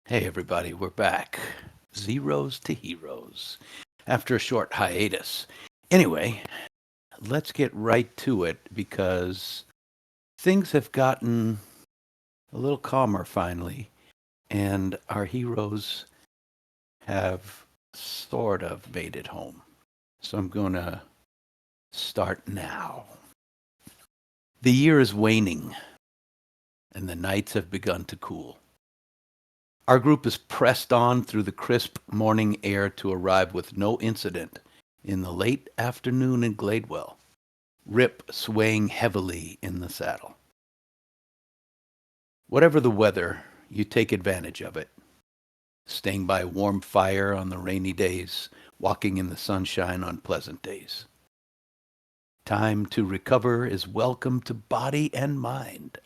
Hey, everybody, we're back. Zeros to heroes. After a short hiatus. Anyway, let's get right to it because things have gotten a little calmer finally, and our heroes have sort of made it home. So I'm going to start now. The year is waning, and the nights have begun to cool. Our group is pressed on through the crisp morning air to arrive with no incident in the late afternoon in Gladewell, Rip swaying heavily in the saddle. Whatever the weather, you take advantage of it, staying by a warm fire on the rainy days, walking in the sunshine on pleasant days. Time to recover is welcome to body and mind.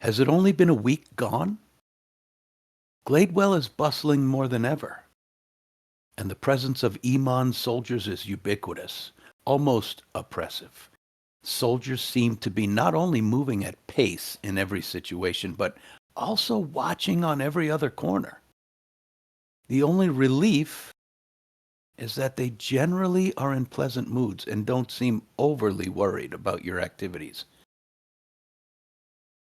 Has it only been a week gone? Gladewell is bustling more than ever, and the presence of Iman soldiers is ubiquitous, almost oppressive. Soldiers seem to be not only moving at pace in every situation, but also watching on every other corner. The only relief is that they generally are in pleasant moods and don't seem overly worried about your activities.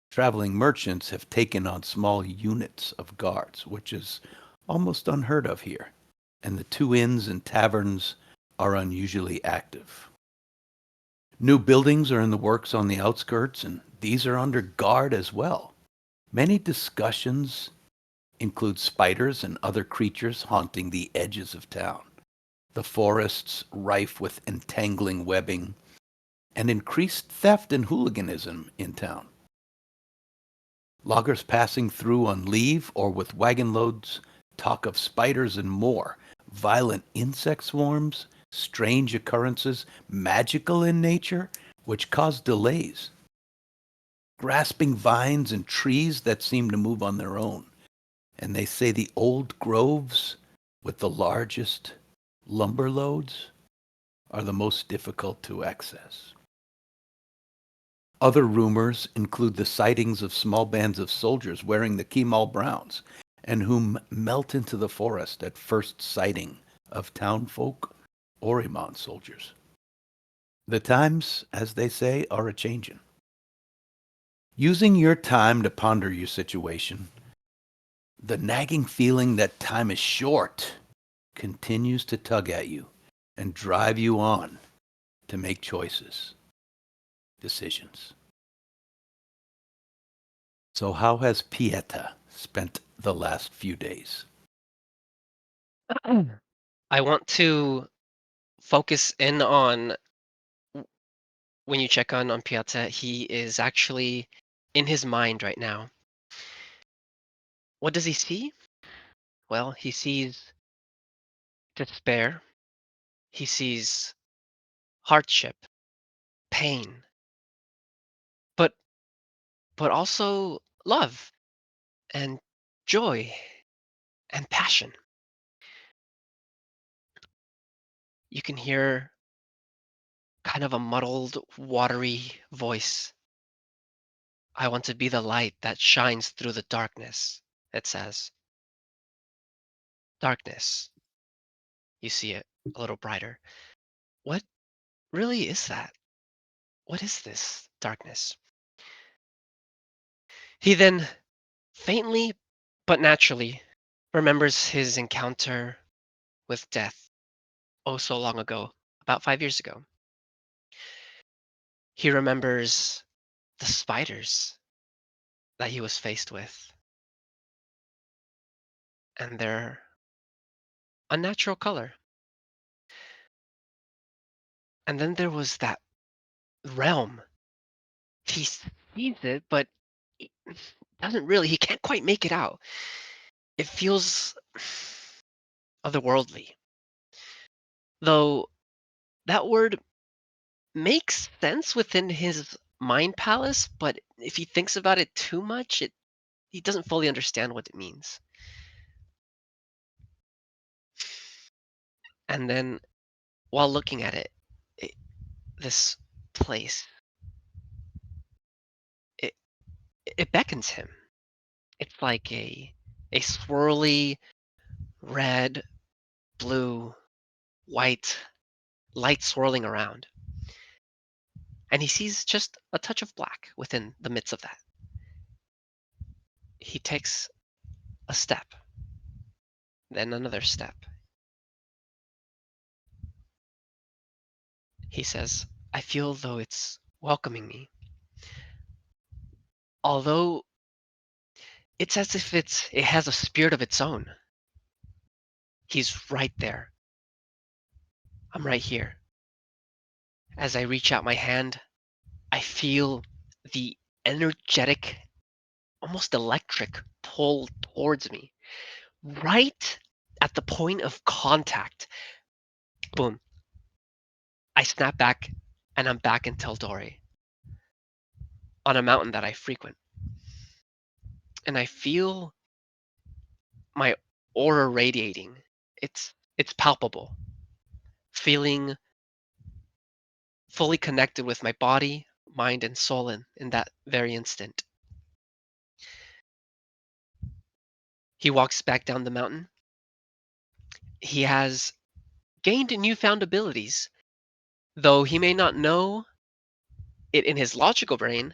Traveling merchants have taken on small units of guards, which is almost unheard of here, and the two inns and taverns are unusually active. New buildings are in the works on the outskirts, and these are under guard as well. Many discussions include spiders and other creatures haunting the edges of town, the forests rife with entangling webbing, and increased theft and hooliganism in town. Loggers passing through on leave or with wagon loads talk of spiders and more, violent insect swarms, strange occurrences, magical in nature, which cause delays, grasping vines and trees that seem to move on their own. And they say the old groves with the largest lumber loads are the most difficult to access. Other rumors include the sightings of small bands of soldiers wearing the Kemal Browns and whom melt into the forest at first sighting of townfolk or Iman soldiers. The times, as they say, are a changin'. Using your time to ponder your situation, the nagging feeling that time is short continues to tug at you and drive you on to make choices, decisions. So, how has Pieta spent the last few days? I want to focus in on when you check on Piazza, he is actually in his mind right now. What does he see? Well, he sees despair, he sees hardship, pain, but also love and joy and passion. You can hear kind of a muddled, watery voice. I want to be the light that shines through the darkness, it says. Darkness. You see it a little brighter. What really is that? What is this darkness? He then faintly but naturally remembers his encounter with death oh so long ago, about 5 years ago. He remembers the spiders that he was faced with and their unnatural color. And then there was that realm. He sees it, but he doesn't really, he can't quite make it out. It feels otherworldly. Though that word makes sense within his mind palace, but if he thinks about it too much, he doesn't fully understand what it means. And then while looking at it this place, it it beckons him. It's like a swirly red, blue, white light swirling around, and he sees just a touch of black within the midst of that. He takes a step, then another step. He says, I feel though it's welcoming me, although it's as if it has a spirit of its own. He's right there. I'm right here. As I reach out my hand, I feel the energetic, almost electric pull towards me. Right at the point of contact, boom, I snap back and I'm back in Teldori on a mountain that I frequent. And I feel my aura radiating. It's palpable. Feeling fully connected with my body, mind, and soul in that very instant. He walks back down the mountain. He has gained newfound abilities, though he may not know it in his logical brain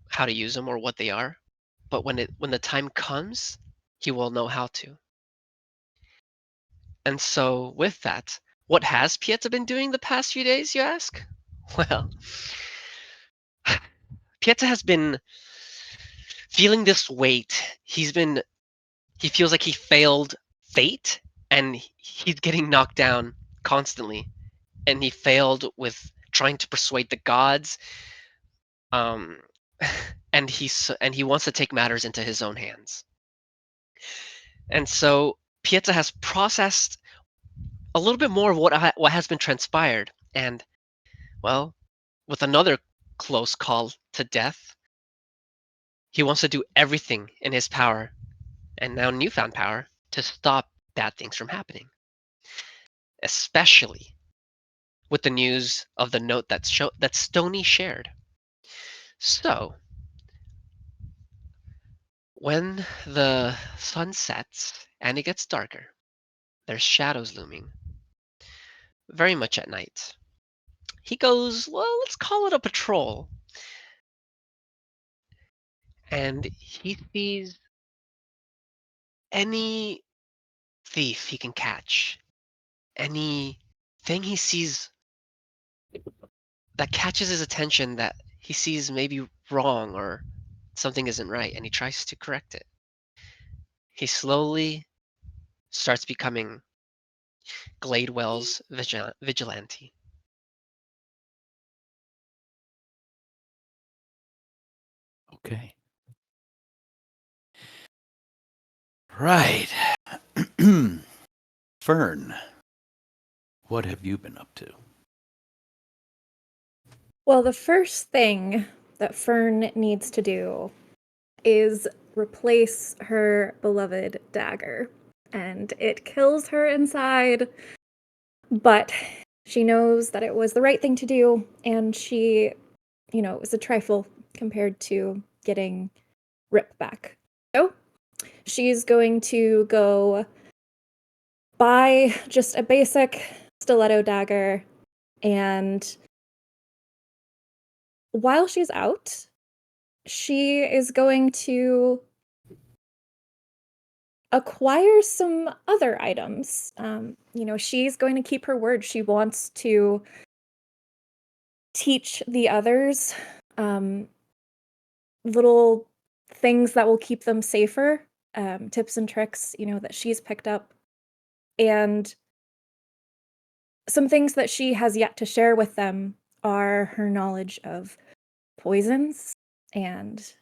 how to use them or what they are. But when the time comes, he will know how to. And so with that, what has Pieta been doing the past few days, you ask? Well, Pieta has been feeling this weight. He feels like he failed fate and he's getting knocked down constantly. And he failed with trying to persuade the gods. Um and he wants to take matters into his own hands. And so Pieta has processed a little bit more of what has been transpired, and well, with another close call to death, he wants to do everything in his power, and now newfound power, to stop bad things from happening. Especially with the news of the note that Stony shared. So, when the sun sets and it gets darker, there's shadows looming, very much at night. He goes, well, let's call it a patrol, and he sees any thief he can catch, anything he sees that catches his attention that he sees maybe wrong or something isn't right, and he tries to correct it. He slowly starts becoming Gladewell's vigilante. Okay. Right. Fern, what have you been up to? Well, the first thing that Fern needs to do is replace her beloved dagger. And it kills her inside, but she knows that it was the right thing to do, and she, it was a trifle compared to getting Rip back. So she's going to go buy just a basic stiletto dagger, and while she's out, she is going to acquire some other items. She's going to keep her word. She wants to teach the others little things that will keep them safer, tips and tricks, that she's picked up, and some things that she has yet to share with them are her knowledge of poisons and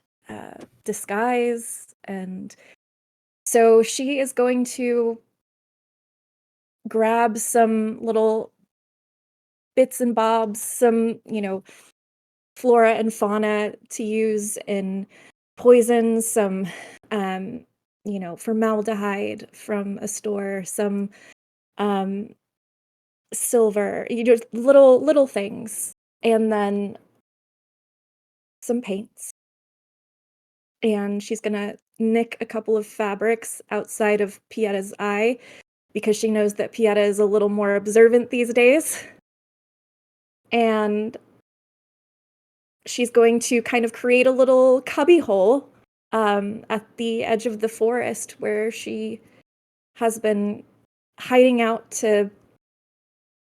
disguise. And so she is going to grab some little bits and bobs, some, flora and fauna to use in poisons, some, formaldehyde from a store, some silver, just little things, and then some paints. and she's gonna nick a couple of fabrics outside of Pietta's eye because she knows that Pietta is a little more observant these days. And she's going to kind of create a little cubby hole at the edge of the forest where she has been hiding out to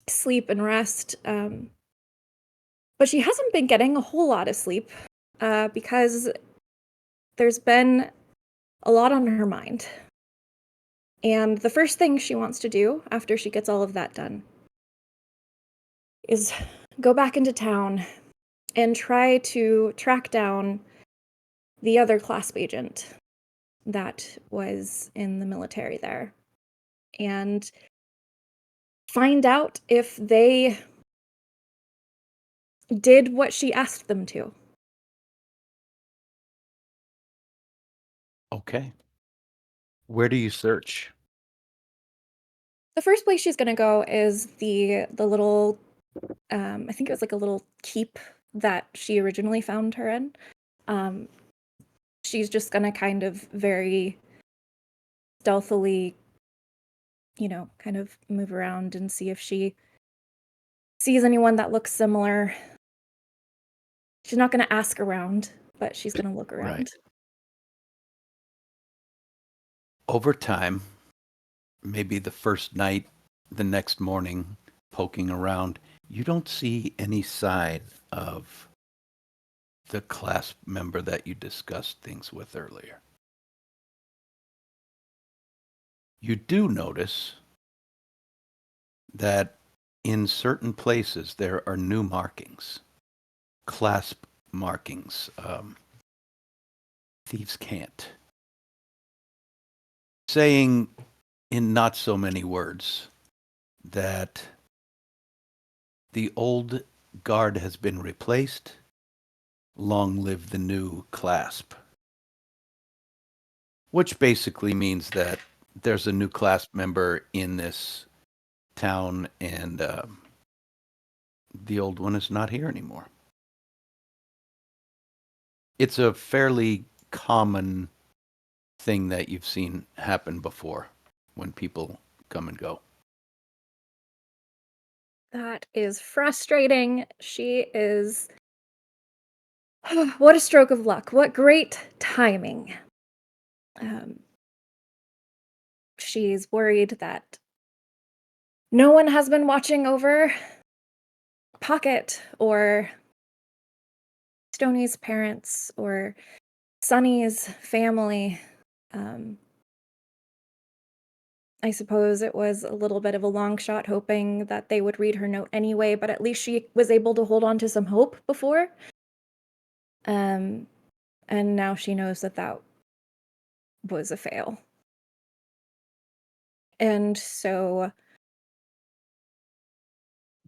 sleep and rest. But she hasn't been getting a whole lot of sleep because there's been a lot on her mind. And the first thing she wants to do after she gets all of that done is go back into town and try to track down the other clasp agent that was in the military there and find out if they did what she asked them to. Okay. Where do you search? The first place she's going to go is the little I think it was like a little keep that she originally found her in. She's just going to kind of very stealthily, kind of move around and see if she sees anyone that looks similar. She's not going to ask around, but she's going to look around. Right. Over time, maybe the first night, the next morning, poking around, you don't see any sign of the class member that you discussed things with earlier. You do notice that in certain places there are new markings, clasp markings. Thieves can't. Saying in not so many words that the old guard has been replaced. Long live the new clasp. Which basically means that there's a new clasp member in this town and the old one is not here anymore. It's a fairly common thing that you've seen happen before when people come and go. That is frustrating. She is. What a stroke of luck. What great timing. She's worried that no one has been watching over Pocket or Stoney's parents or Sunny's family. I suppose it was a little bit of a long shot hoping that they would read her note anyway, but at least she was able to hold on to some hope before. And now she knows that that was a fail. And so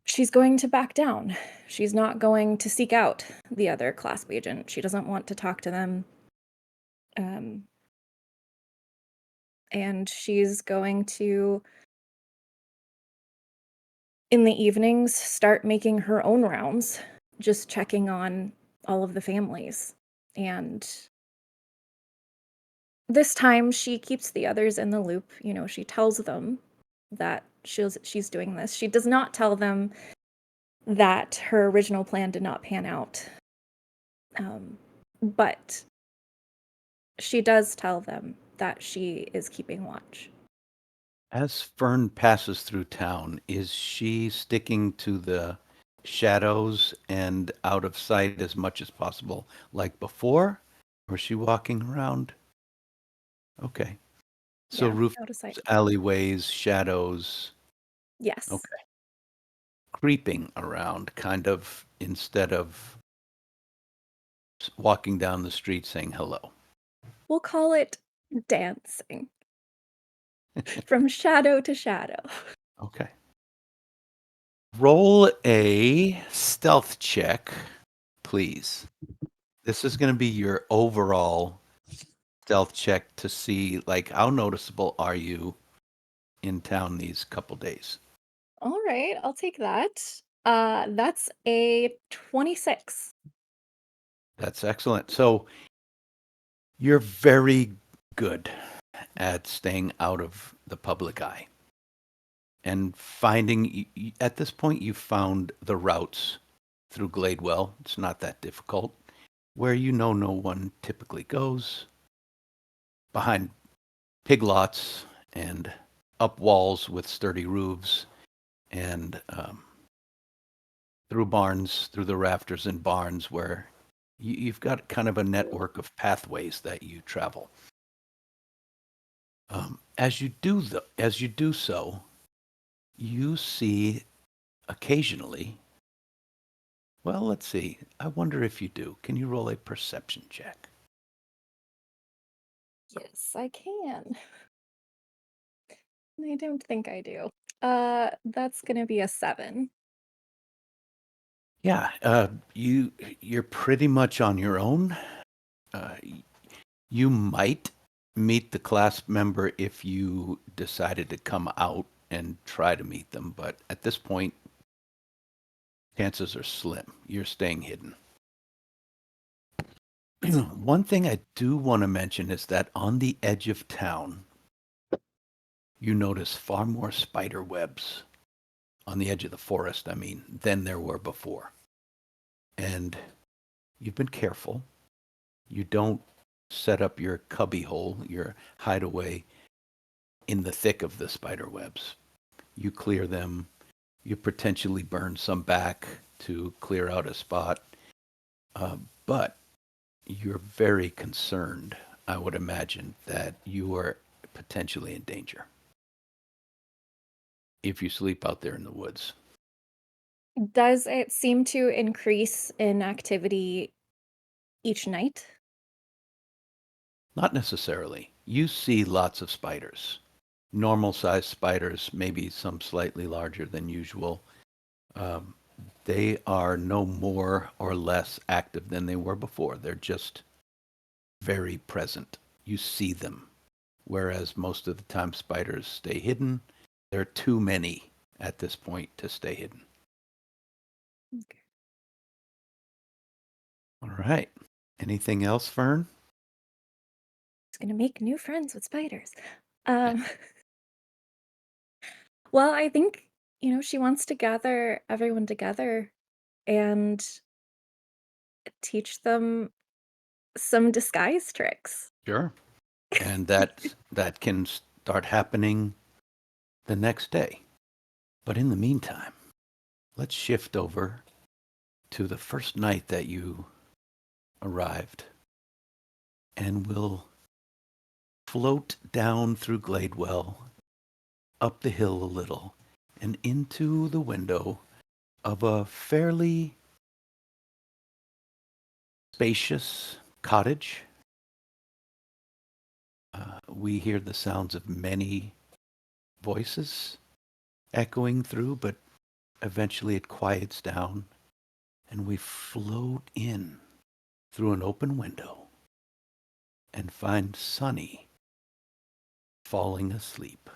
she's going to back down. She's not going to seek out the other clasp agent. She doesn't want to talk to them. And she's going to, in the evenings, start making her own rounds, just checking on all of the families. And this time she keeps the others in the loop. She tells them that she's doing this. She does not tell them that her original plan did not pan out. But she does tell them that she is keeping watch. As Fern passes through town, is she sticking to the shadows and out of sight as much as possible, like before? Or is she walking around? Okay. So Yeah, roof out of sight. alleyways, shadows. Yes. Okay. Creeping around, kind of, instead of walking down the street saying hello. We'll call it dancing. From shadow to shadow. Okay. Roll a stealth check, please. This is going to be your overall stealth check to see, like, how noticeable are you in town these couple days? All right, I'll take that. That's a 26. That's excellent. So You're very good at staying out of the public eye and finding, at this point, you've found the routes through Gladewell. It's not that difficult. Where you know no one typically goes, behind pig lots and up walls with sturdy roofs and through barns, through the rafters in barns where you've got kind of a network of pathways that you travel. As you do so, you see occasionally. Well, let's see. I wonder if you do. Can you roll a perception check? Yes, I can. I don't think I do. That's gonna be a 7. Yeah, you're pretty much on your own. Uh, you might meet the class member if you decided to come out and try to meet them, but at this point, chances are slim. You're staying hidden. One thing I do want to mention is that on the edge of town, you notice far more spider webs on the edge of the forest, I mean, than there were before. And you've been careful. You don't set up your cubby hole, your hideaway, in the thick of the spider webs. You clear them. You potentially burn some back to clear out a spot. But you're very concerned, I would imagine, that you are potentially in danger if you sleep out there in the woods. Does it seem to increase in activity each night? Not necessarily. You see lots of spiders, normal sized spiders, maybe some slightly larger than usual. Um, they are no more or less active than they were before. They're just very present. You see them, whereas most of the time spiders stay hidden. There are too many at this point to stay hidden. Okay. All right. Anything else, Fern? It's gonna make new friends with spiders. Um, well, I think, she wants to gather everyone together and teach them some disguise tricks. Sure. And that can start happening the next day. But in the meantime, let's shift over to the first night that you arrived, and we'll float down through Gladewell, up the hill a little, and into the window of a fairly spacious cottage. We hear the sounds of many voices echoing through, but eventually it quiets down, and we float in through an open window and find Sunny falling asleep.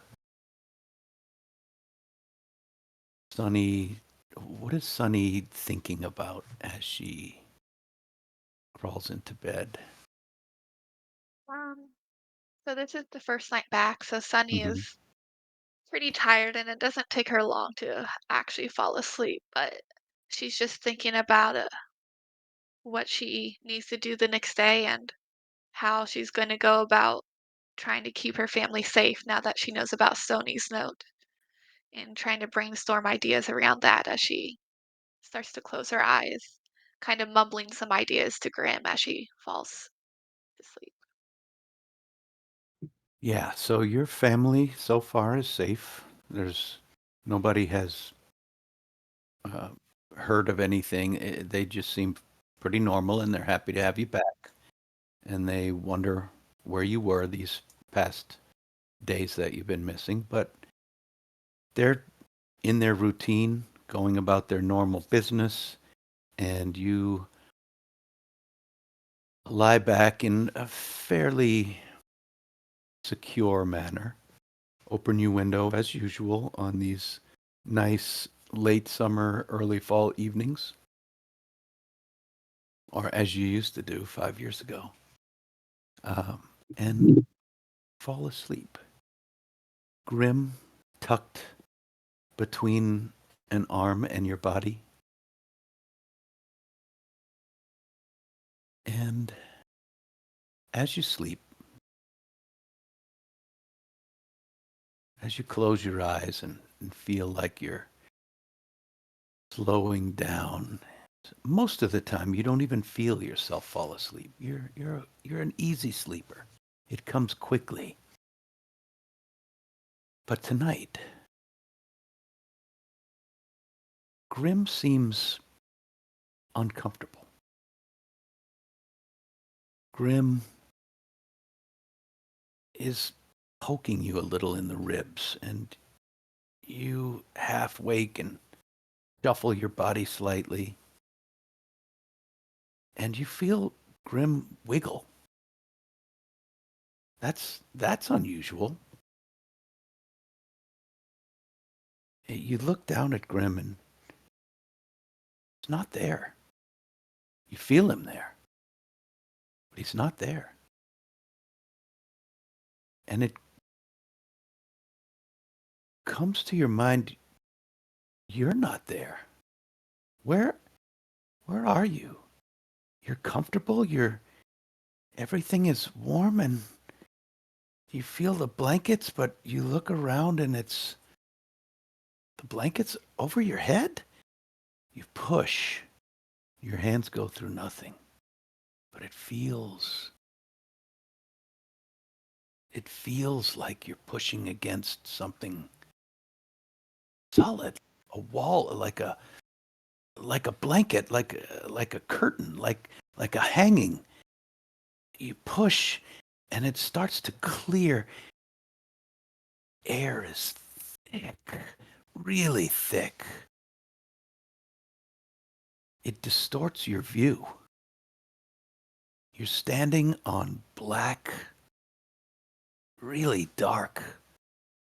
Sunny, what is Sunny thinking about as she crawls into bed? Um, so this is the first night back, so Sunny Hmm. is pretty tired and it doesn't take her long to actually fall asleep, but she's just thinking about what she needs to do the next day and how she's going to go about trying to keep her family safe now that she knows about Sony's note and trying to brainstorm ideas around that as she starts to close her eyes, kind of mumbling some ideas to Graham as she falls to sleep. Yeah, so your family so far is safe. There's nobody has uh, heard of anything. They just seem pretty normal and they're happy to have you back. And they wonder where you were these past days that you've been missing. But they're in their routine, going about their normal business, and you lie back in a fairly secure manner. Open your window as usual on these nice late summer, early fall evenings, or as you used to do 5 years ago. and fall asleep. Grim, tucked between an arm and your body. And as you sleep, as you close your eyes and feel like you're slowing down, most of the time you don't even feel yourself fall asleep. You're an easy sleeper. It comes quickly. But tonight, Grim seems uncomfortable. Grim is poking you a little in the ribs, and you half wake and shuffle your body slightly, and you feel Grim wiggle. That's unusual. You look down at Grim and he's not there. You feel him there, but he's not there. And it comes to your mind, you're not there. Where where are you? You're comfortable, everything is warm, and you feel the blankets, but you look around and it's the blankets over your head. You push. Your hands go through nothing. But it feels like you're pushing against something solid, a wall, like a blanket, like a curtain, like a hanging. You push and it starts to clear. Air is thick, really thick. It distorts your view. You're standing on black, really dark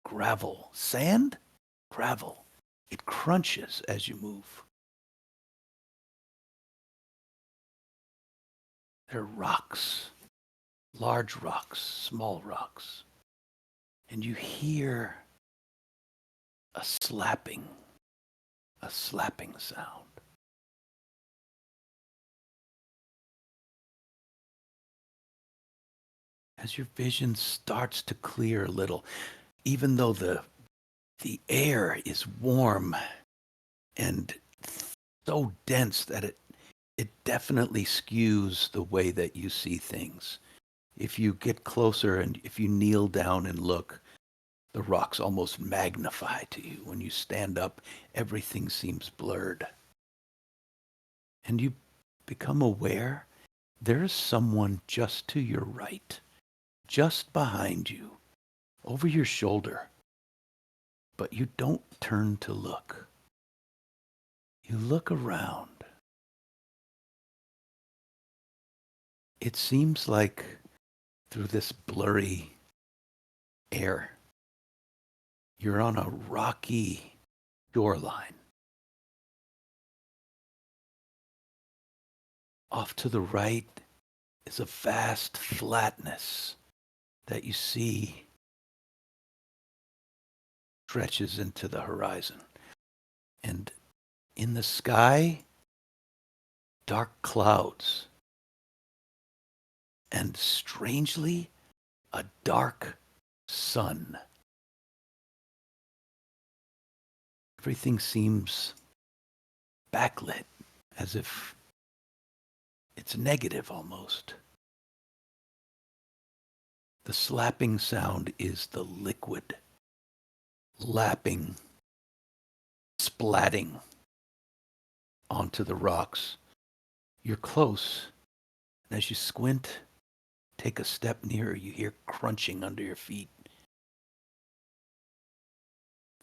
gravel. Sand? Gravel. It crunches as you move. There are rocks, large rocks, small rocks. And you hear a slapping sound. As your vision starts to clear a little, even though the air is warm and so dense that it definitely skews the way that you see things. If you get closer and if you kneel down and look, the rocks almost magnify to you. When you stand up, everything seems blurred. And you become aware there is someone just to your right, just behind you, over your shoulder. But you don't turn to look. You look around. It seems like through this blurry air, you're on a rocky shoreline. Off to the right is a vast flatness that you see stretches into the horizon. And in the sky, dark clouds. And strangely, a dark sun. Everything seems backlit, as if it's negative almost. The slapping sound is the liquid lapping, splatting onto the rocks. You're close, and as you squint, take a step nearer, you hear crunching under your feet.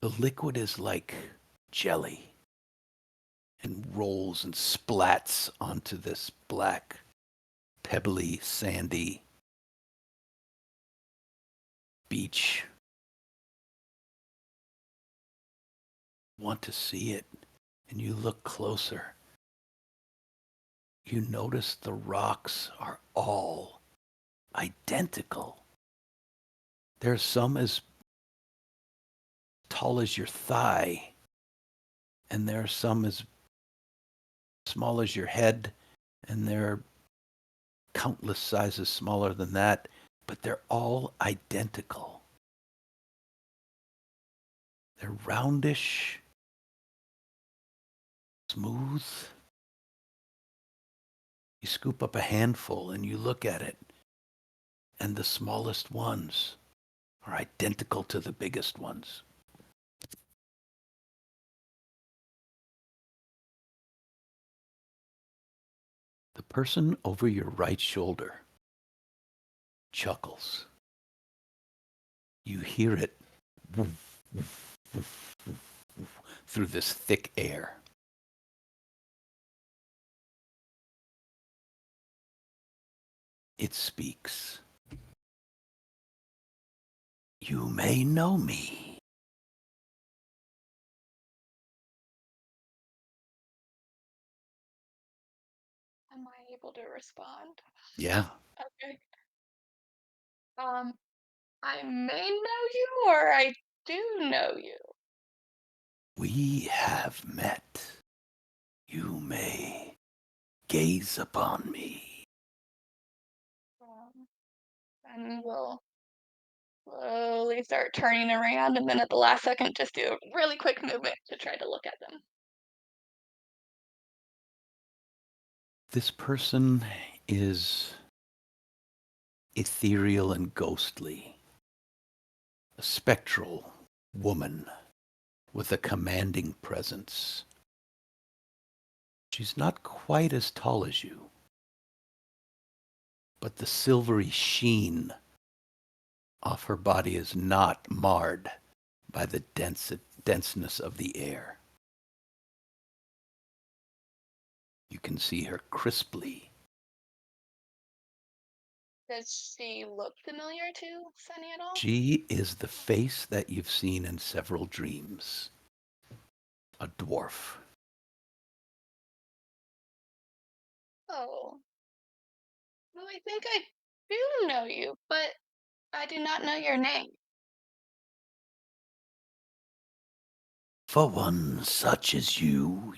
The liquid is like jelly and rolls and splats onto this black, pebbly, sandy beach. Want to see it, and you look closer. You notice the rocks are all identical. There are some as tall as your thigh, and there are some as small as your head, and there are countless sizes smaller than that, but they're all identical. They're roundish, smooth. You scoop up a handful and you look at it, and the smallest ones are identical to the biggest ones. The person over your right shoulder chuckles. You hear it through this thick air. It speaks. You may know me. Am I able to respond? Yeah. Okay. I may know you or I do know you. We have met. You may gaze upon me. And we'll slowly start turning around and then at the last second just do a really quick movement to try to look at them. This person is ethereal and ghostly, a spectral woman with a commanding presence. She's not quite as tall as you, but the silvery sheen off her body is not marred by the denseness of the air. You can see her crisply. Does she look familiar to Sunny at all? She is the face that you've seen in several dreams. A dwarf. Oh. Well, I think I do know you, but I do not know your name. For one such as you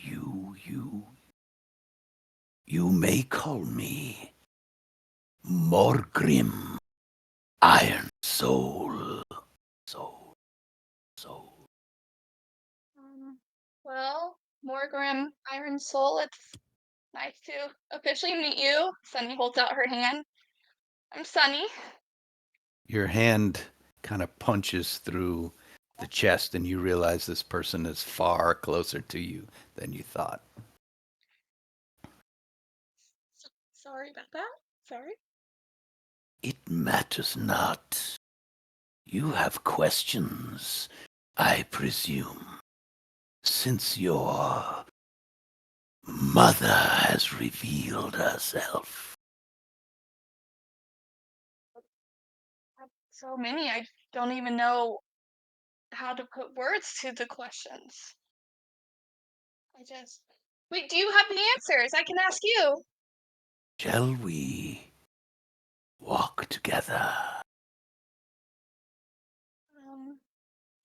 may call me Morgrim, Iron Soul. Soul, soul. Well, Morgrim Iron Soul, it's nice to officially meet you. Sunny holds out her hand. I'm Sunny. Your hand kind of punches through the chest, and you realize this person is far closer to you than you thought. Sorry about that. Sorry. It matters not. You have questions, I presume, since your mother has revealed herself. I have so many, I don't even know how to put words to the questions. I just. Wait, do you have the answers? I can ask you. Shall we walk together?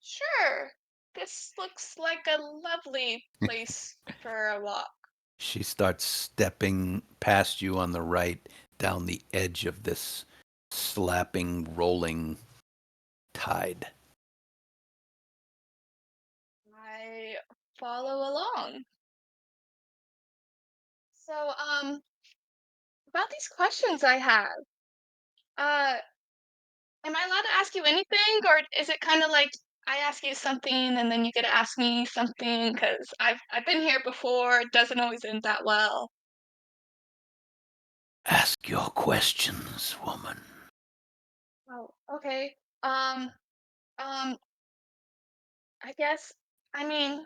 Sure. This looks like a lovely place for a walk. She starts stepping past you on the right down the edge of this slapping, rolling tide. I follow along. So, about these questions I have, uh, am I allowed to ask you anything, or is it kind of like I ask you something and then you get to ask me something? Because I've been here before. It doesn't always end that well. Ask your questions, woman. Oh, okay. Um, um, I guess. I mean,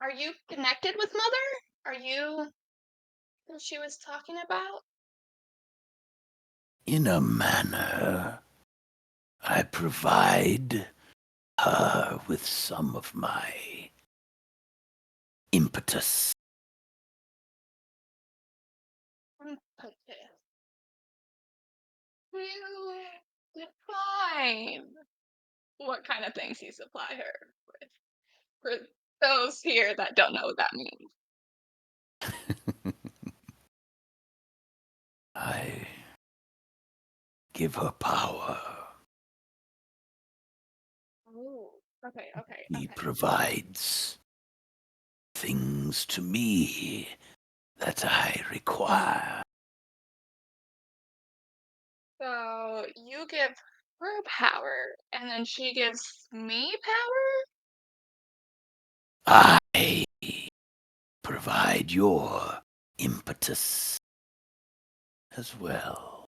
are you connected with Mother? Are you who she was talking about? In a manner, I provide her with some of my impetus. Okay. you define what kind of things you supply her with? For those here that don't know what that means. I give her power. Oh, okay, okay, He okay. provides things to me that I require. So you give her power, and then she gives me I provide your impetus as well.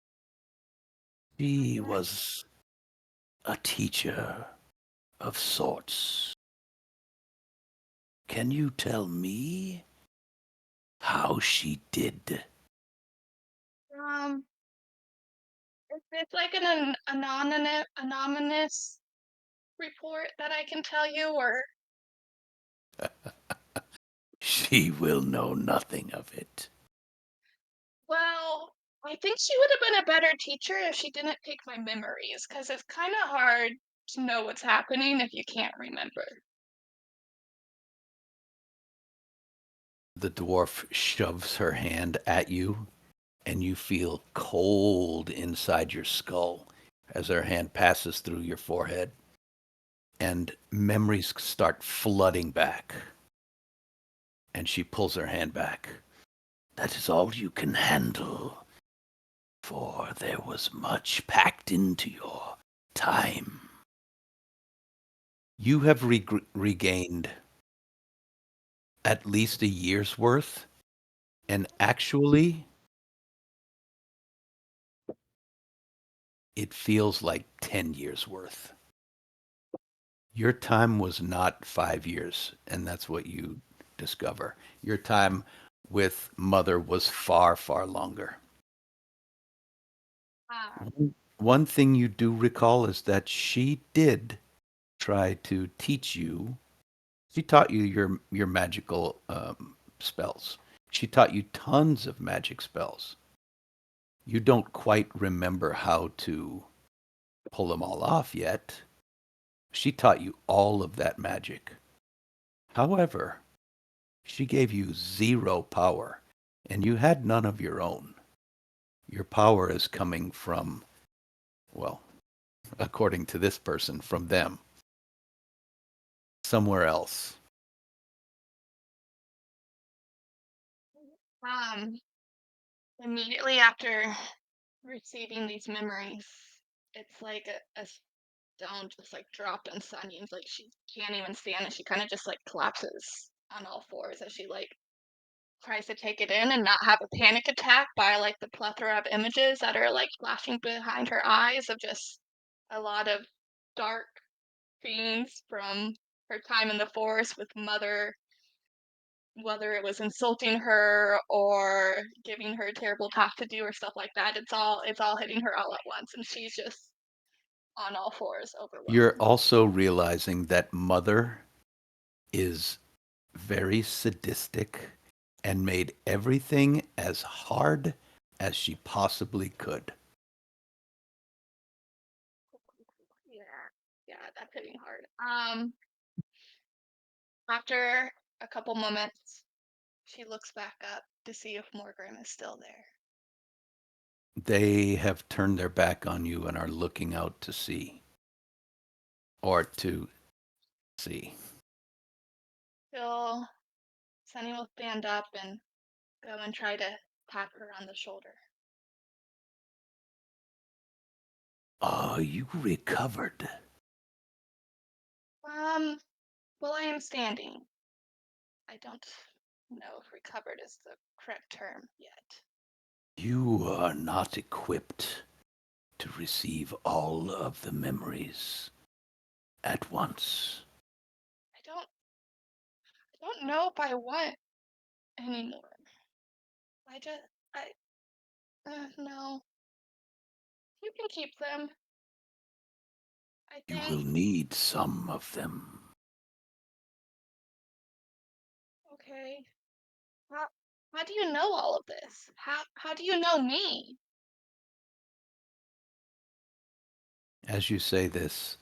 She power? was a teacher of sorts. Can you tell me how she did? Um, is this like an anonymous report that I can tell you, or She will know nothing of it. well, I think she would have been a better teacher if she didn't take my memories, because it's kind of hard to know what's happening if you can't remember. The dwarf shoves her hand at you, and you feel cold inside your skull as her hand passes through your forehead, and memories start flooding back. And she pulls her hand back. That is all you can handle, for there was much packed into your time. You have regained at least a year's worth, and actually, it feels like 10 years worth. Your time was not 5 years, and that's what you discover. Your time with Mother was far, far longer. Ah, One thing you do recall is that she did try to teach you. She taught you your magical spells. She taught you tons of magic spells. You don't quite remember how to pull them all off yet. She taught you all of that magic. However, she gave you zero power, and you had none of your own. Your power is coming from, well, according to this person, from them, somewhere else. um, immediately after receiving these memories, it's like a stone just like dropped on Sunny's. Like she can't even stand it. She kind of just like collapses on all fours as she like tries to take it in and not have a panic attack by like the plethora of images that are like flashing behind her eyes of just a lot of dark scenes from her time in the forest with Mother, whether it was insulting her or giving her a terrible task to do or stuff like that. It's all hitting her all at once, and she's just on all fours, You're overwhelmed. also realizing that Mother is very sadistic and made everything as hard as she possibly could. Yeah, yeah, that's hitting hard. After a couple moments, she looks back up to see if Morgan is still there. They have turned their back on you and are looking out to sea, or to sea. Still, Sunny will stand up and go and try to tap her on the shoulder. Oh, you recovered. Well, I am standing. I don't know if recovered is the correct term yet. You are not equipped to receive all of the memories at once. I don't know if I want anymore. I just, no. You can keep them, I You think. will need some of them. Okay. How, how do you know all of this? How do you know me? As you say this,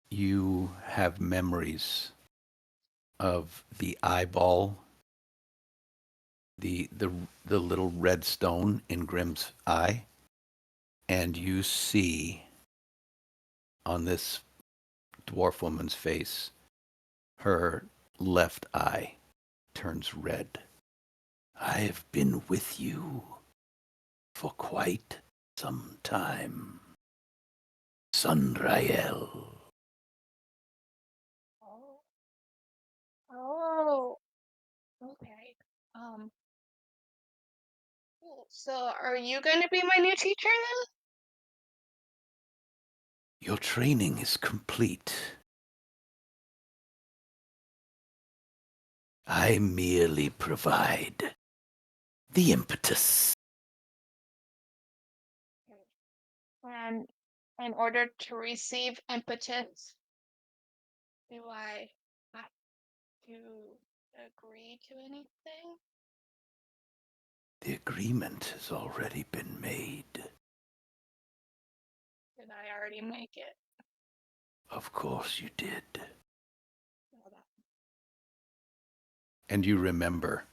you have memories of the eyeball, the the the little red stone in Grimm's eye, and you see on this dwarf woman's face, her left eye turns red. I have been with you for quite some time, Sunrael. Oh. Oh. Okay. Um. Cool. So, are you going to be my new teacher then? Your training is complete. I merely provide the impetus. Okay. And in order to receive impetus, do I have to agree to anything? The agreement has already been made. Did I already make it? Of course you did. Well, that- And you remember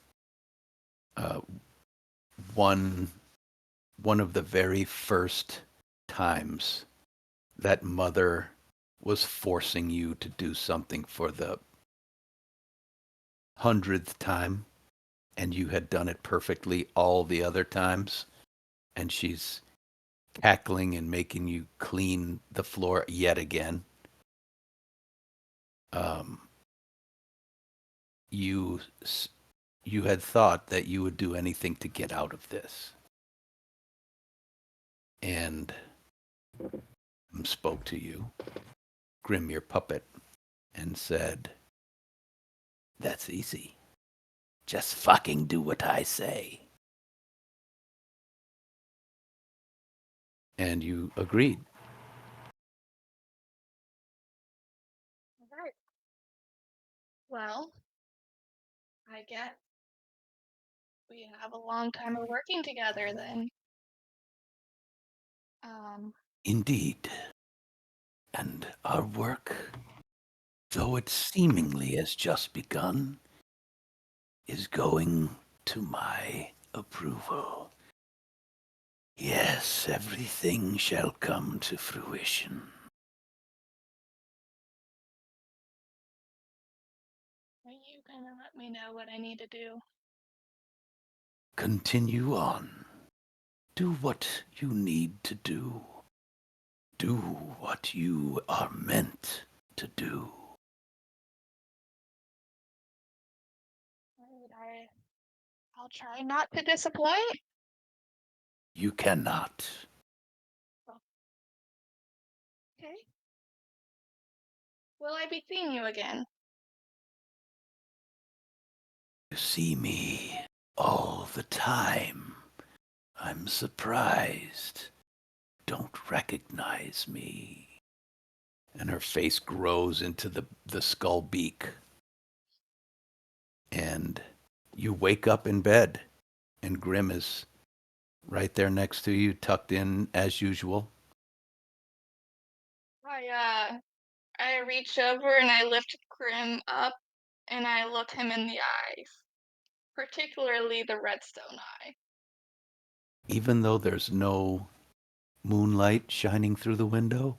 uh, one one of the very first times that mother was forcing you to do something for the 100th time, and you had done it perfectly all the other times, and she's cackling and making you clean the floor yet again. Um, you you had thought that you would do anything to get out of this, and spoke to you, Grim, your puppet, and said, "That's easy. Just fucking do what I say." And you agreed. All right. Well, I guess we have a long time of working together then. Um, Indeed. And our work, though it seemingly has just begun, is going to my approval. Yes, everything shall come to fruition. are you gonna let me know what I need to do? Continue on. Do what you need to do. Do what you are meant to do. All right, I'll try not to disappoint. You cannot. Oh, okay. Will I be seeing you again? You see me all the time. I'm surprised. Don't recognize me. And her face grows into the skull beak. And you wake up in bed, and Grim is right there next to you, tucked in as usual. I reach over and I lift Grim up and I look him in the eyes, particularly the redstone eye. Even though there's no moonlight shining through the window,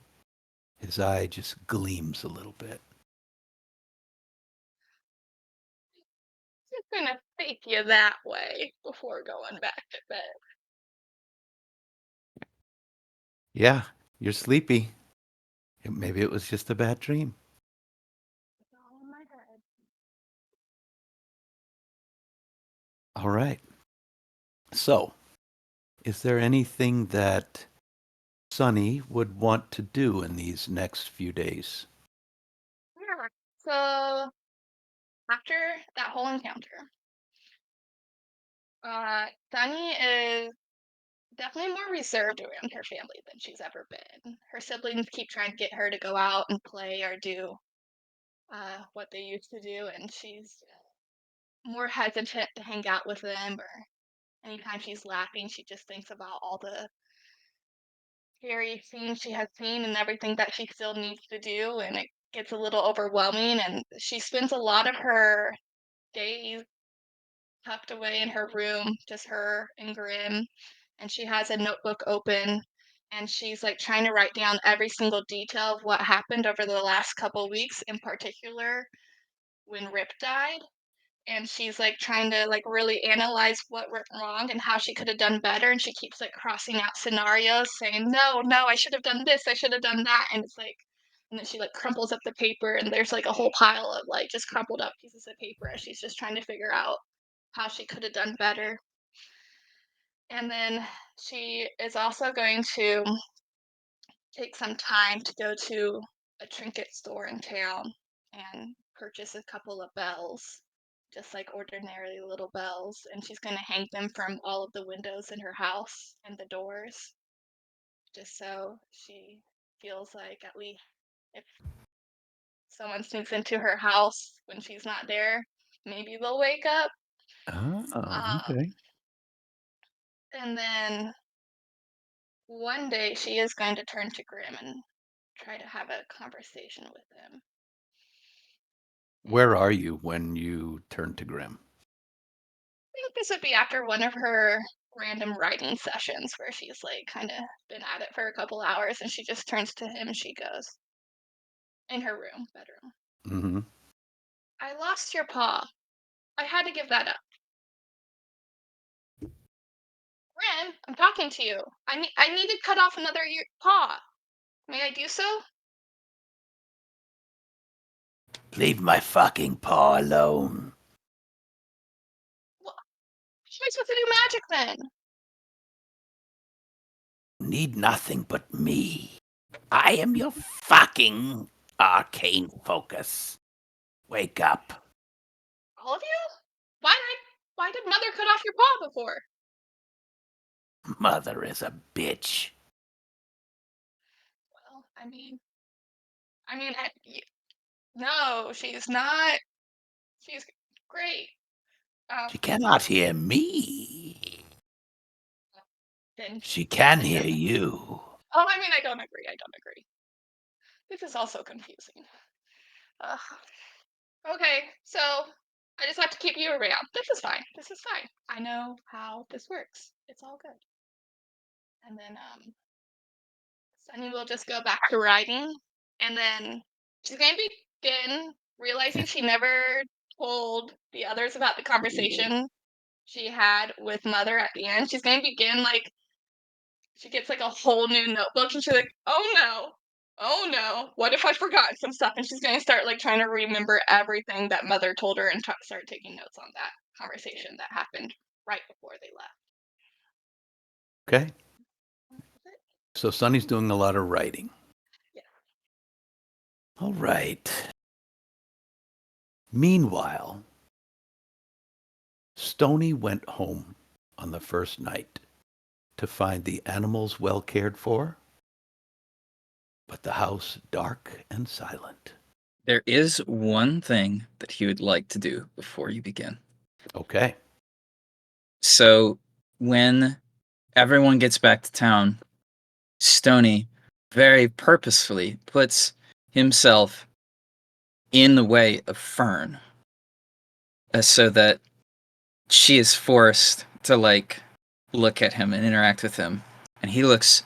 his eye just gleams a little bit. Just gonna fake you that way before going back to bed. Yeah, you're sleepy. Maybe it was just a bad dream. It's all in my head. All right. So, is there anything that Sunny would want to do in these next few days? Yeah. So after that whole encounter, Sunny is definitely more reserved around her family than she's ever been. Her siblings keep trying to get her to go out and play or do what they used to do, and she's more hesitant to hang out with them. Or anytime she's laughing, she just thinks about all the scary things she has seen and everything that she still needs to do, and it gets a little overwhelming. And she spends a lot of her days tucked away in her room, just her and Grim. And she has a notebook open, and she's like trying to write down every single detail of what happened over the last couple weeks, in particular when Rip died. And she's like trying to like really analyze what went wrong and how she could have done better. And she keeps like crossing out scenarios, saying, no, I should have done this, I should have done that. And it's like, and then she like crumples up the paper, and there's like a whole pile of like just crumpled up pieces of paper as she's just trying to figure out how she could have done better. And then she is also going to take some time to go to a trinket store in town and purchase a couple of bells, just like ordinary little bells. And she's going to hang them from all of the windows in her house and the doors, just so she feels like at least if someone sneaks into her house when she's not there, maybe they'll wake up. Oh, Um, okay. and then one day she is going to turn to Grim and try to have a conversation with him. Where are you when you turn to Grim? I think this would be after one of her random writing sessions where she's like kind of been at it for a couple hours, and she just turns to him and she goes, in her bedroom. Mm-hmm. I lost your paw. I had to give that up. Grim, I'm talking to you. I need to cut off another paw. May I do so? Leave my fucking paw alone. What am I supposed to do magic then? Need nothing but me. I am your fucking arcane focus. Wake up. All of you? Why did Mother cut off your paw before? Mother is a bitch. Well, no, she's not. She's great. She cannot hear me. Then She can hear you. Oh, I don't agree. This is also confusing. Okay, so I just have to keep you around. This is fine. I know how this works. It's all good. And then Sunny will just go back to writing, and then she's gonna begin realizing she never told the others about the conversation she had with Mother at the end. She's gonna begin like she gets like a whole new notebook, and she's like, oh no, what if I forgot some stuff? And she's gonna start like trying to remember everything that Mother told her and start taking notes on that conversation that happened right before they left. Okay. So Sunny's doing a lot of writing. Yeah. All right. Meanwhile, Stony went home on the first night to find the animals well cared for, but the house dark and silent. There is one thing that he would like to do before you begin. Okay. So when everyone gets back to town, Stony very purposefully puts himself in the way of Fern, so that she is forced to like look at him and interact with him, and he looks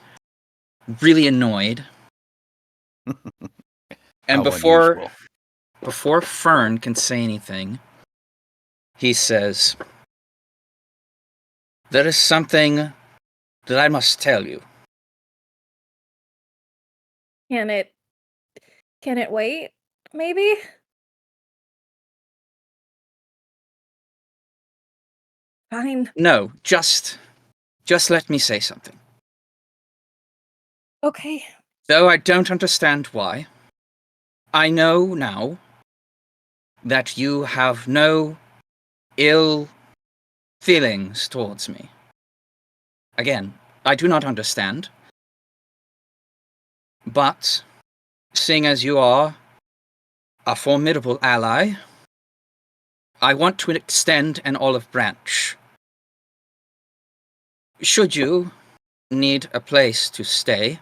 really annoyed. And How before unusual. Fern can say anything, he says, "There is something that I must tell you." Can it wait? Maybe? Fine. No, just let me say something. Okay. Though I don't understand why, I know now that you have no ill feelings towards me. Again, I do not understand. But, seeing as you are a formidable ally, I want to extend an olive branch. Should you need a place to stay,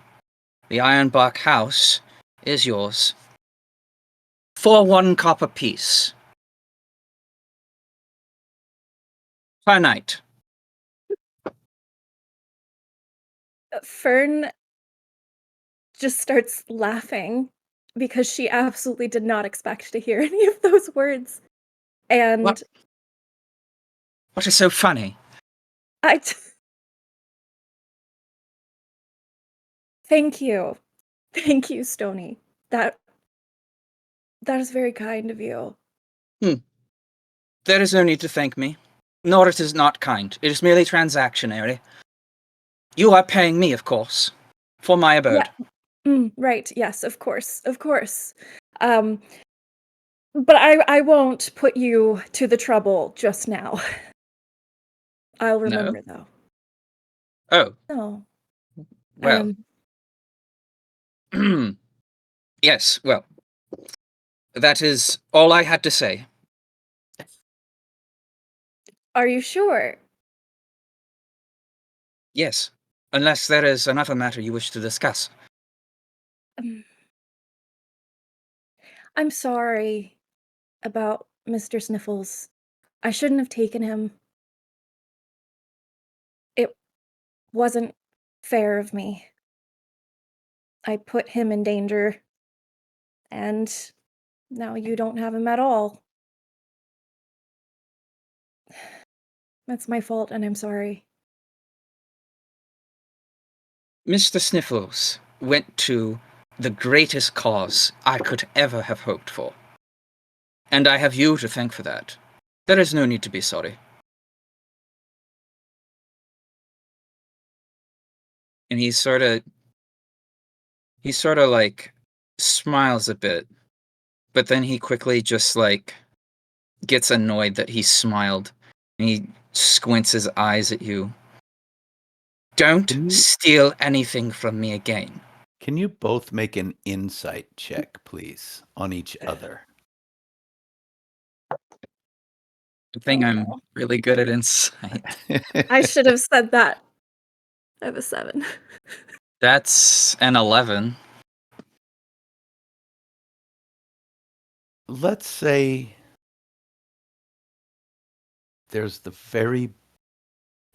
the Ironbark house is yours. For 1 copper piece. Per night. Fern just starts laughing because she absolutely did not expect to hear any of those words. And What? What is so funny? I thank you. Thank you, Stony. That is very kind of you. There is no need to thank me. Nor it is not kind. It is merely transactionary. You are paying me, of course, for my abode. Yeah. Right. Yes, of course. Of course. But I won't put you to the trouble just now. I'll remember though. Oh, No. well. Yes, well. That is all I had to say. Are you sure? Yes, unless there is another matter you wish to discuss. Um, I'm sorry about Mr. Sniffles. I shouldn't have taken him. It wasn't fair of me. I put him in danger, and now you don't have him at all. That's my fault, and I'm sorry. Mr. Sniffles went to the greatest cause I could ever have hoped for. And I have you to thank for that. There is no need to be sorry. And he sort of like smiles a bit, but then he quickly just like gets annoyed that he smiled, and he squints his eyes at you. Don't steal anything from me again. Can you both make an insight check, please, on each other? Good thing Oh, I'm no. really good at insight. I should have said that. I have a 7. That's an 11. Let's say there's the very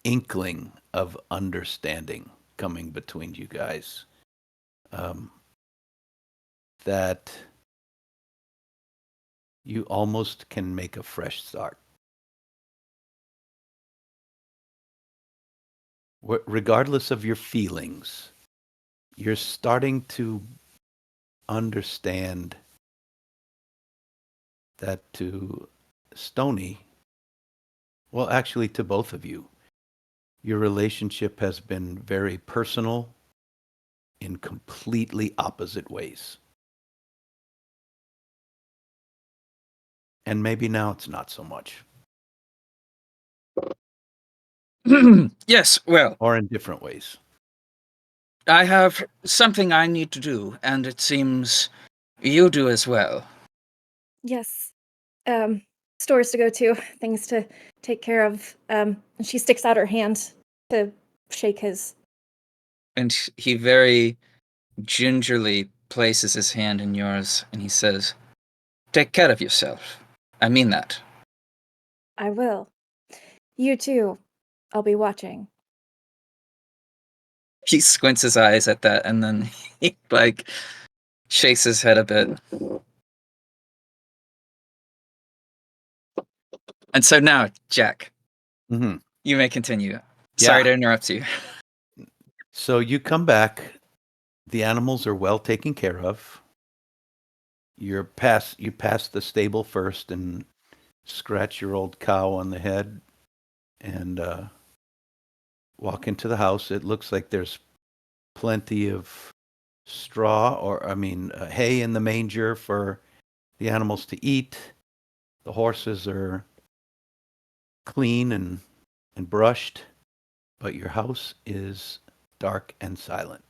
inkling of understanding coming between you guys. That you almost can make a fresh start. Regardless of your feelings, you're starting to understand that to Stony, well, actually to both of you, your relationship has been very personal in completely opposite ways. And maybe now it's not so much, Yes, well, or in different ways. I have something I need to do, and it seems you do as well. Yes. Stores to go to, things to take care of. And she sticks out her hand to shake his. And he very gingerly places his hand in yours, and he says, "Take care of yourself. I mean that." I will. You too. I'll be watching. He squints his eyes at that, and then he, like, shakes his head a bit. And so now, Jack, you may continue. Sorry to interrupt you. So you come back. The animals are well taken care of. You pass the stable first and scratch your old cow on the head and walk into the house. It looks like there's plenty of straw, or I mean hay in the manger for the animals to eat. The horses are clean and brushed, but your house is dark and silent.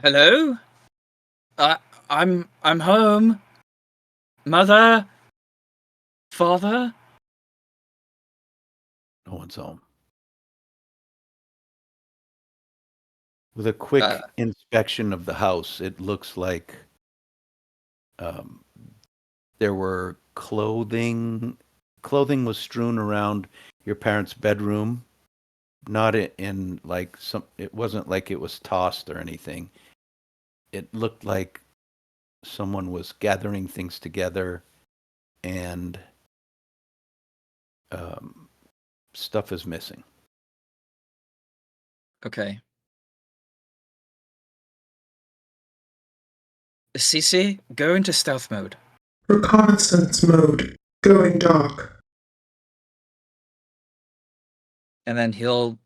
Hello? I'm home. Mother? Father? No one's home. With a quick inspection of the house, it looks like um, there were clothing was strewn around your parents' bedroom, not in like some, it wasn't like it was tossed or anything. It looked like someone was gathering things together and um, stuff is missing. Okay. CC, go into stealth mode. Reconnaissance mode. Going dark. And then he'll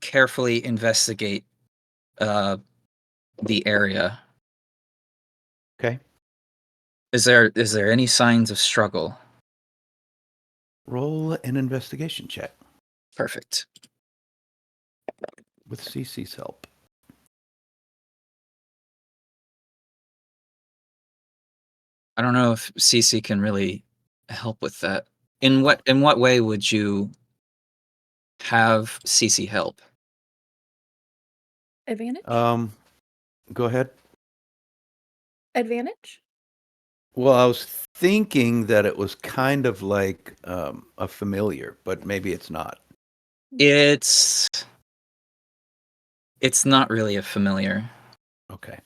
carefully investigate the area. Okay. Is there any signs of struggle? Roll an investigation check Perfect. with CC's help. I don't know if CC can really help with that. In what way would you have CC help? Advantage? Go ahead. Advantage? Well, I was thinking that it was kind of like a familiar, but maybe it's not. It's not really a familiar. Okay.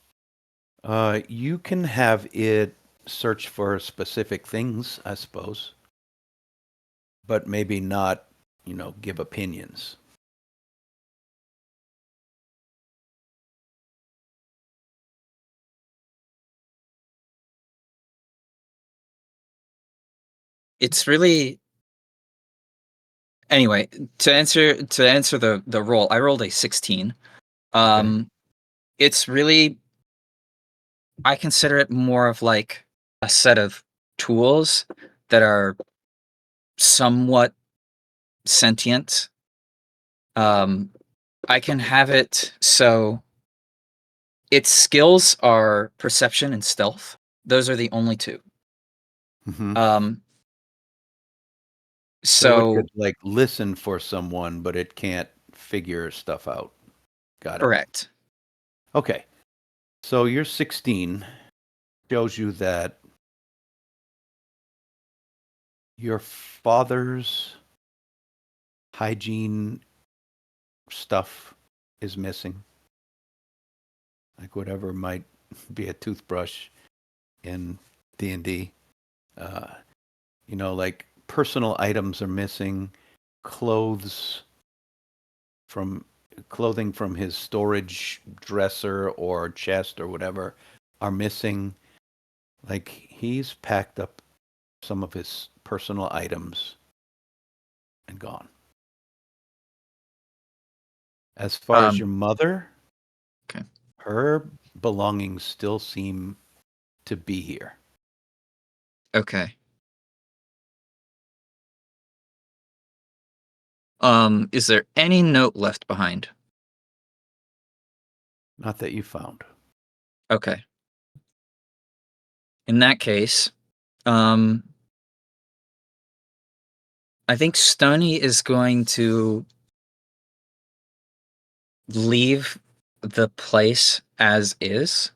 You can have it search for specific things, I suppose, but maybe not, give opinions. It's really anyway, to answer the roll, I rolled a 16. Okay. It's really, I consider it more of like a set of tools that are somewhat sentient. I can have it so its skills are perception and stealth. Those are the only two. Mm-hmm. So it So could like listen for someone, but it can't figure stuff out. Got it. correct. Okay. So your 16 shows you that your father's hygiene stuff is missing. Like whatever might be a toothbrush in D&D. Like personal items are missing, from clothing from his storage dresser or chest or whatever are missing. Like he's packed up some of his personal items and gone. As far as your mother, Okay. her belongings still seem to be here. Okay. Is there any note left behind? Not that you found. Okay. In that case, I think Stony is going to leave the place as is,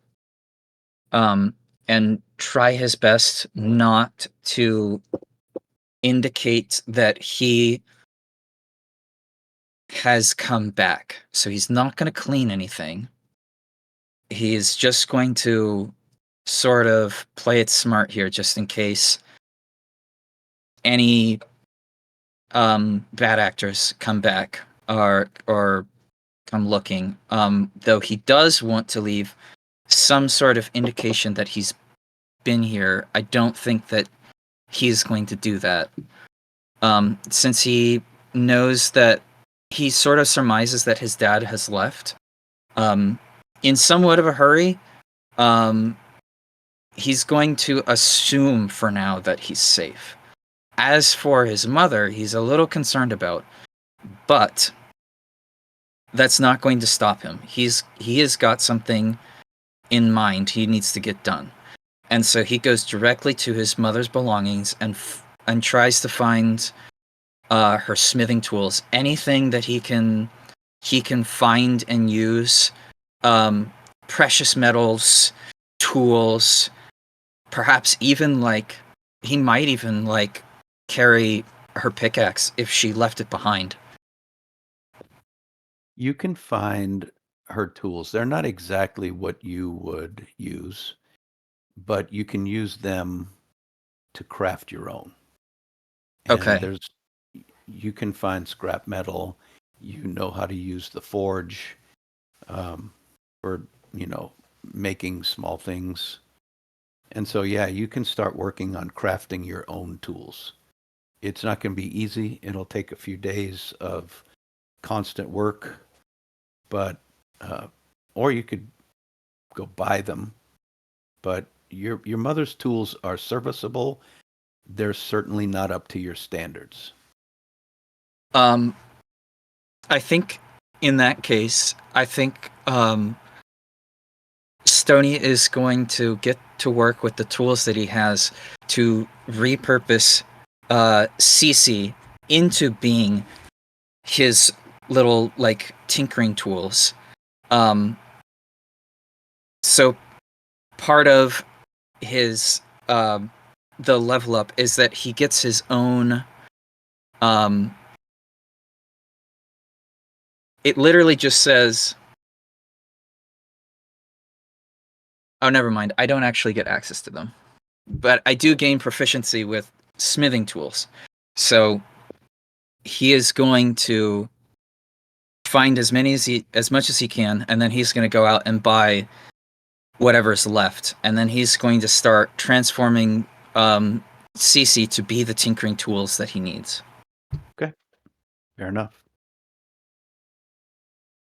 and try his best not to indicate that he has come back. So he's not going to clean anything. He's just going to sort of play it smart here, just in case any bad actors come back or come looking. Though he does want to leave some sort of indication that he's been here. I don't think that he's going to do that. Since he knows that he sort of surmises that his dad has left in somewhat of a hurry. He's going to assume for now that he's safe. As for his mother, he's a little concerned about, but that's not going to stop him. He has got something in mind he needs to get done. And so he goes directly to his mother's belongings and tries to find her smithing tools, anything that he can find and use precious metals, tools, perhaps even he might even carry her pickaxe if she left it behind. You can find her tools. They're not exactly what you would use, but you can use them to craft your own. And Okay. you can find scrap metal. You know how to use the forge for, making small things. And so, yeah, you can start working on crafting your own tools. It's not going to be easy. It'll take a few days of constant work, but, or you could go buy them. But your mother's tools are serviceable. They're certainly not up to your standards. I think in that case, I think Stony is going to get to work with the tools that he has to repurpose Cece into being his little tinkering tools. So part of his the level up is that he gets his own it literally just says, oh, never mind. I don't actually get access to them. But I do gain proficiency with smithing tools. So he is going to find as much as he can, and then he's going to go out and buy whatever's left. And then he's going to start transforming Cece to be the tinkering tools that he needs. Okay, fair enough.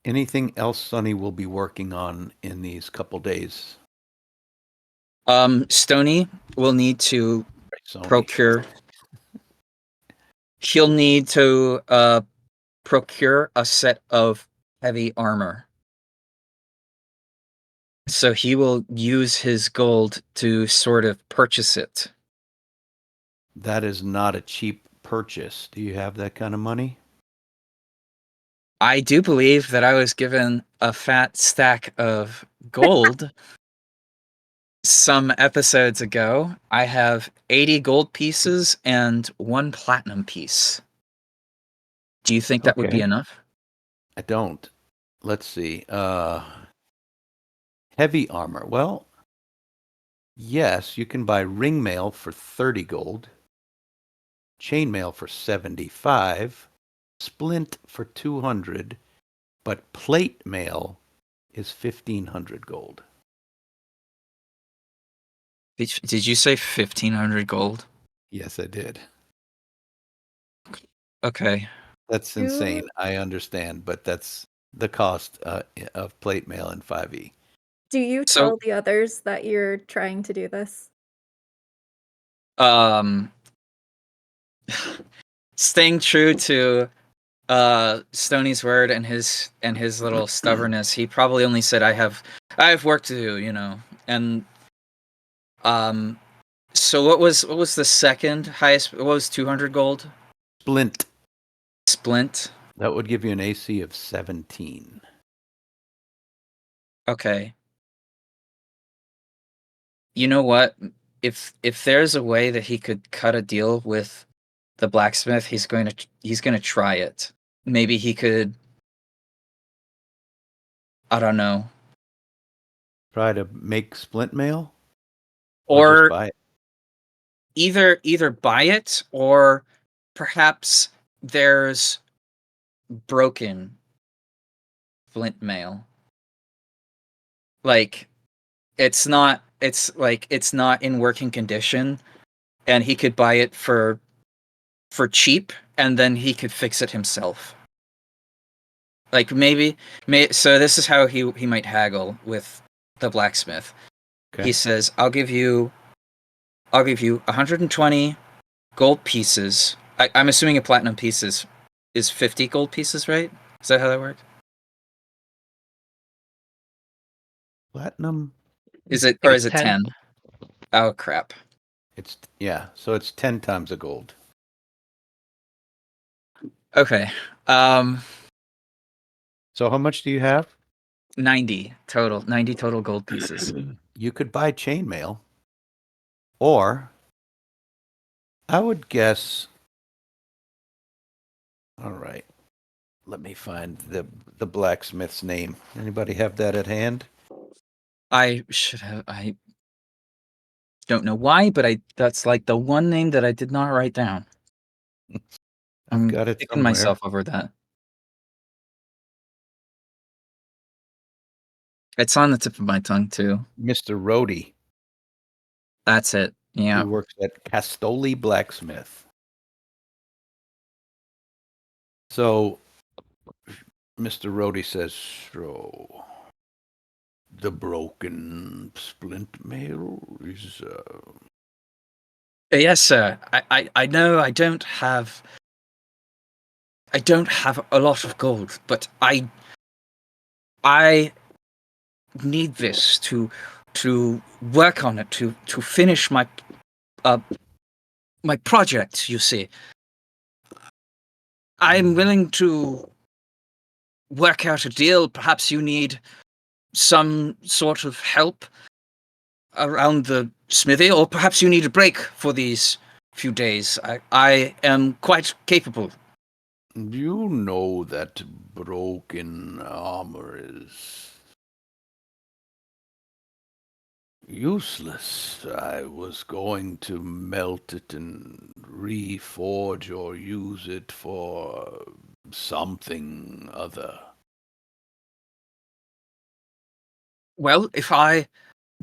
Anything else Sonny will be working on in these couple days? Stony will need to Sony. procure. He'll need to procure a set of heavy armor. So he will use his gold to sort of purchase it. That is not a cheap purchase. Do you have that kind of money? I do believe that I was given a fat stack of gold some episodes ago. I have 80 gold pieces and 1 platinum piece. Do you think that would be enough? I don't. Let's see. Heavy armor. Well, yes, you can buy ring mail for 30 gold, chainmail for 75, splint for 200, but plate mail is 1,500 gold. Did you say 1,500 gold? Yes, I did. Okay. That's insane. I understand, but that's the cost of plate mail in 5e. Do you tell the others that you're trying to do this? Staying true to Stoney's word and his little stubbornness, he probably only said, I have work to do, and so what was the second highest? What was 200 gold? Splint. That would give you an AC of 17. Okay. You know what? If there's a way that he could cut a deal with the blacksmith, he's going to try it. Maybe he could, I don't know. Try to make splint mail? Or just buy it? Either buy it, or perhaps there's broken flint mail. It's not in working condition, and he could buy it for cheap, and then he could fix it himself. So this is how he might haggle with the blacksmith. Okay. He says, I'll give you 120 gold pieces. I'm assuming a platinum piece is 50 gold pieces, right? Is that how that works? Platinum? Is it 10? Oh crap. So it's 10 times a gold. Okay. So how much do you have? 90 total. 90 total gold pieces. You could buy chainmail, or I would guess. All right, let me find the blacksmith's name. Anybody have that at hand? I should have. I don't know why, but that's like the one name that I did not write down. I've I'm got it kicking somewhere. myself over that. It's on the tip of my tongue too. Mr. Rhodey. That's it. Yeah. He works at Castoli Blacksmith. So Mr. Rhodey says, so the broken splint mail is Yes, sir. I know I don't have a lot of gold, but I need this to work on it, to finish my my project, you see. I'm willing to work out a deal. Perhaps you need some sort of help around the smithy, or perhaps you need a break for these few days. I am quite capable. you know that broken armor is useless. I was going to melt it and reforge or use it for something other. Well, if I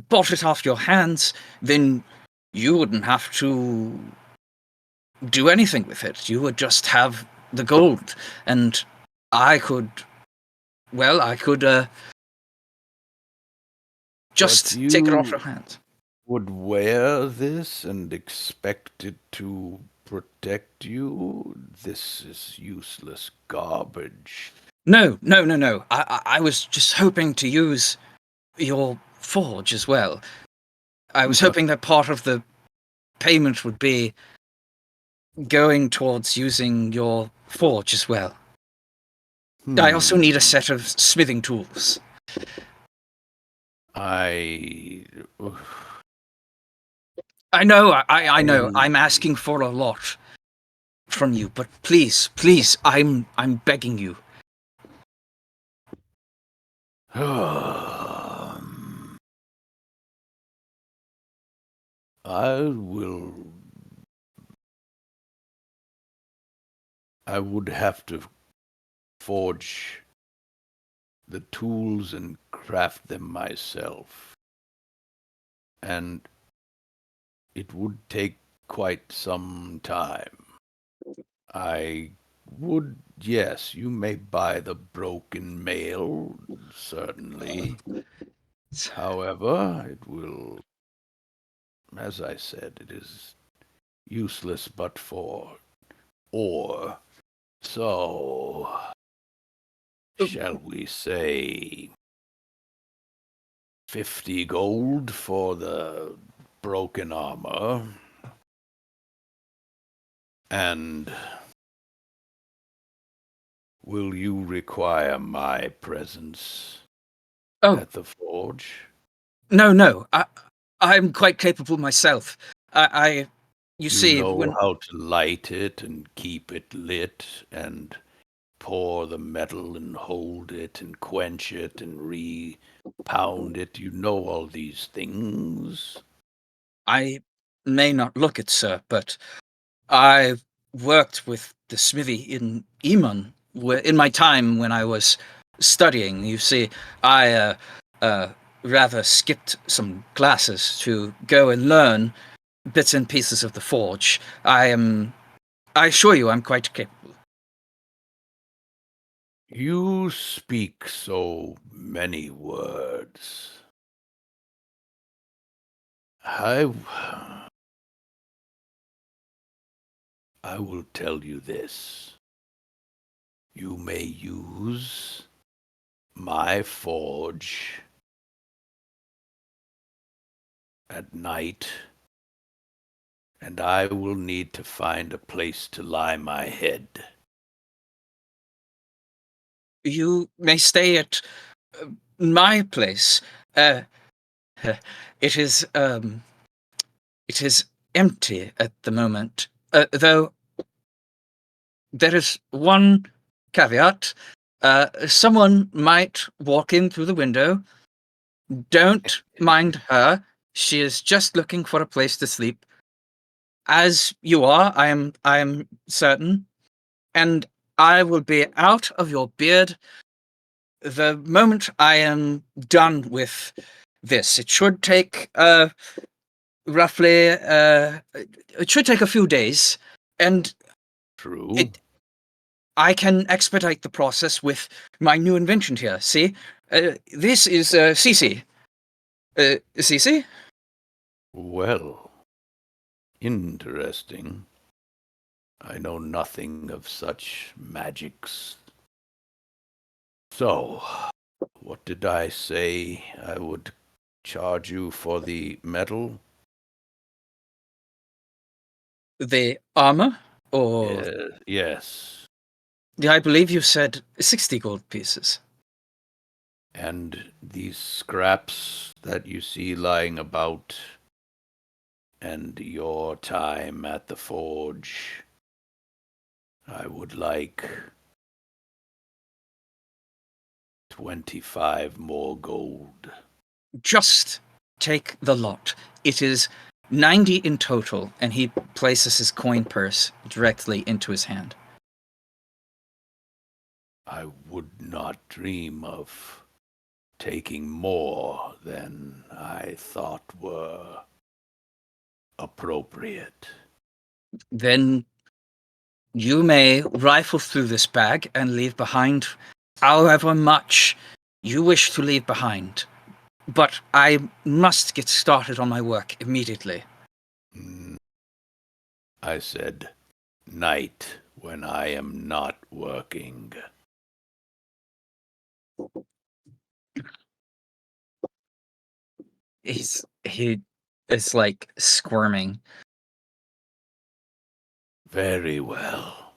bought it off your hands, then you wouldn't have to do anything with it. You would just have the gold, and I could just But take it off you your hands. would wear this and expect it to protect you? This is useless garbage. No. I was just hoping to use your forge as well. I was hoping that part of the payment would be going towards using your forge as well. I also need a set of smithing tools. I know, I'm asking for a lot from you, but please, I'm begging you. I would have to forge the tools and craft them myself. And it would take quite some time. I would, yes, you may buy the broken mail, certainly. However, it will, as I said, it is useless but for ore. So, shall we say 50 gold for the broken armor? And will you require my presence at the forge? No. I'm quite capable myself. You You see, know how to light it and keep it lit and pour the metal and hold it and quench it and re-pound it. You know all these things. I may not look it, sir, but I worked with the smithy in Eamon in my time when I was studying. You see, I rather skipped some classes to go and learn bits and pieces of the forge. I assure you, I'm quite capable. You speak so many words. I will tell you this. You may use my forge at night, and I will need to find a place to lie my head. You may stay at my place, it is empty at the moment. Though there is one caveat. Someone might walk in through the window. Don't mind her. She is just looking for a place to sleep. As you are, I am certain. And I will be out of your beard the moment I am done with this. It should take roughly it should take a few days, and True. I can expedite the process with my new invention here. See, this is Cece. Cece? Well, interesting. I know nothing of such magics. So, what did I say? I would charge you for the metal? The armor? Or Yes. I believe you said 60 gold pieces. And these scraps that you see lying about, and your time at the forge, I would like 25 more gold. Just take the lot. It is 90 in total, and he places his coin purse directly into his hand. I would not dream of taking more than I thought were appropriate. Then you may rifle through this bag and leave behind however much you wish to leave behind. But I must get started on my work immediately. I said night when I am not working. He is like squirming. Very well.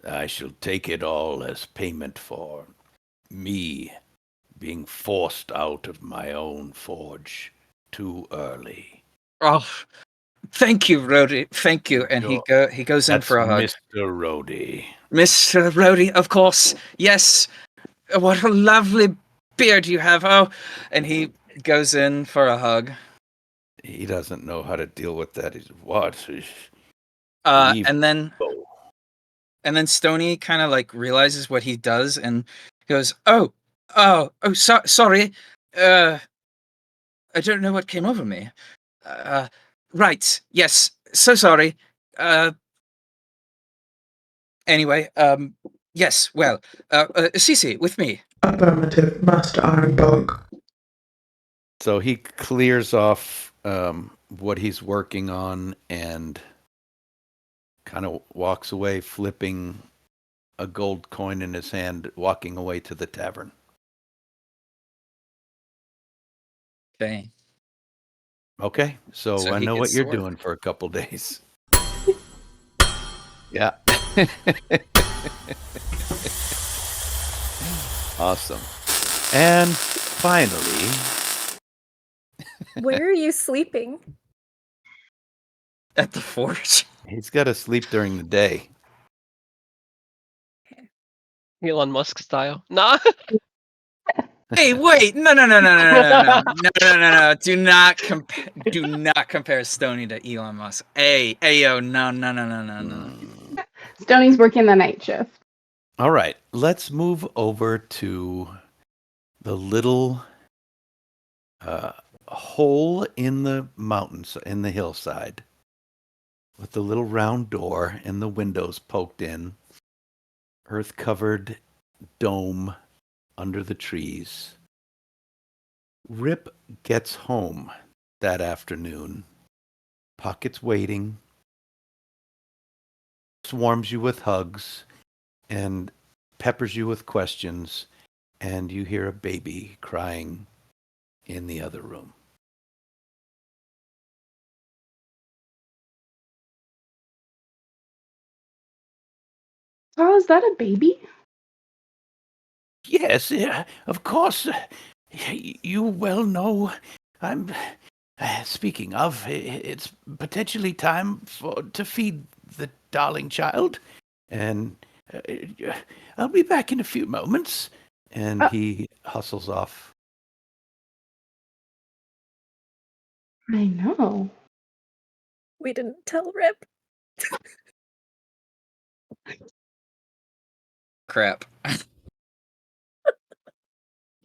I shall take it all as payment for me being forced out of my own forge too early. Oh, thank you, Rhodey. Thank you. And he goes in That's for a hug. Mr. Rhodey. Mr. Rhodey, of course. Yes. What a lovely beard you have. Oh, and he goes in for a hug. He doesn't know how to deal with that. He's what? Leave. And then go. Stony kind of like realizes what he does and goes, sorry. I don't know what came over me. Right. Yes. So sorry. Anyway, yes, well, Cece, with me. Affirmative, Master Ironbark. So he clears off what he's working on and kind of walks away, flipping a gold coin in his hand, walking away to the tavern. Okay. Okay, so I he know what gets to you're work. doing for a couple days. Yeah. Awesome. And finally, Where are you sleeping? At the forge. he's got to sleep during the day. Elon Musk style. Nah. Hey, wait! No! Do not compare Stony to Elon Musk. Hey, yo, no. Stoney's working the night shift. All right, let's move over to the little hole in the mountains, in the hillside, with the little round door and the windows poked in, earth-covered dome under the trees. Rip gets home that afternoon, pockets waiting, swarms you with hugs, and peppers you with questions, and you hear a baby crying in the other room. Oh, is that a baby? Yes, yeah, of course. You well know I'm. Speaking of, it's potentially time to feed the darling child, and uh, I'll be back in a few moments. And Oh, he hustles off. I know. We didn't tell Rip. Crap.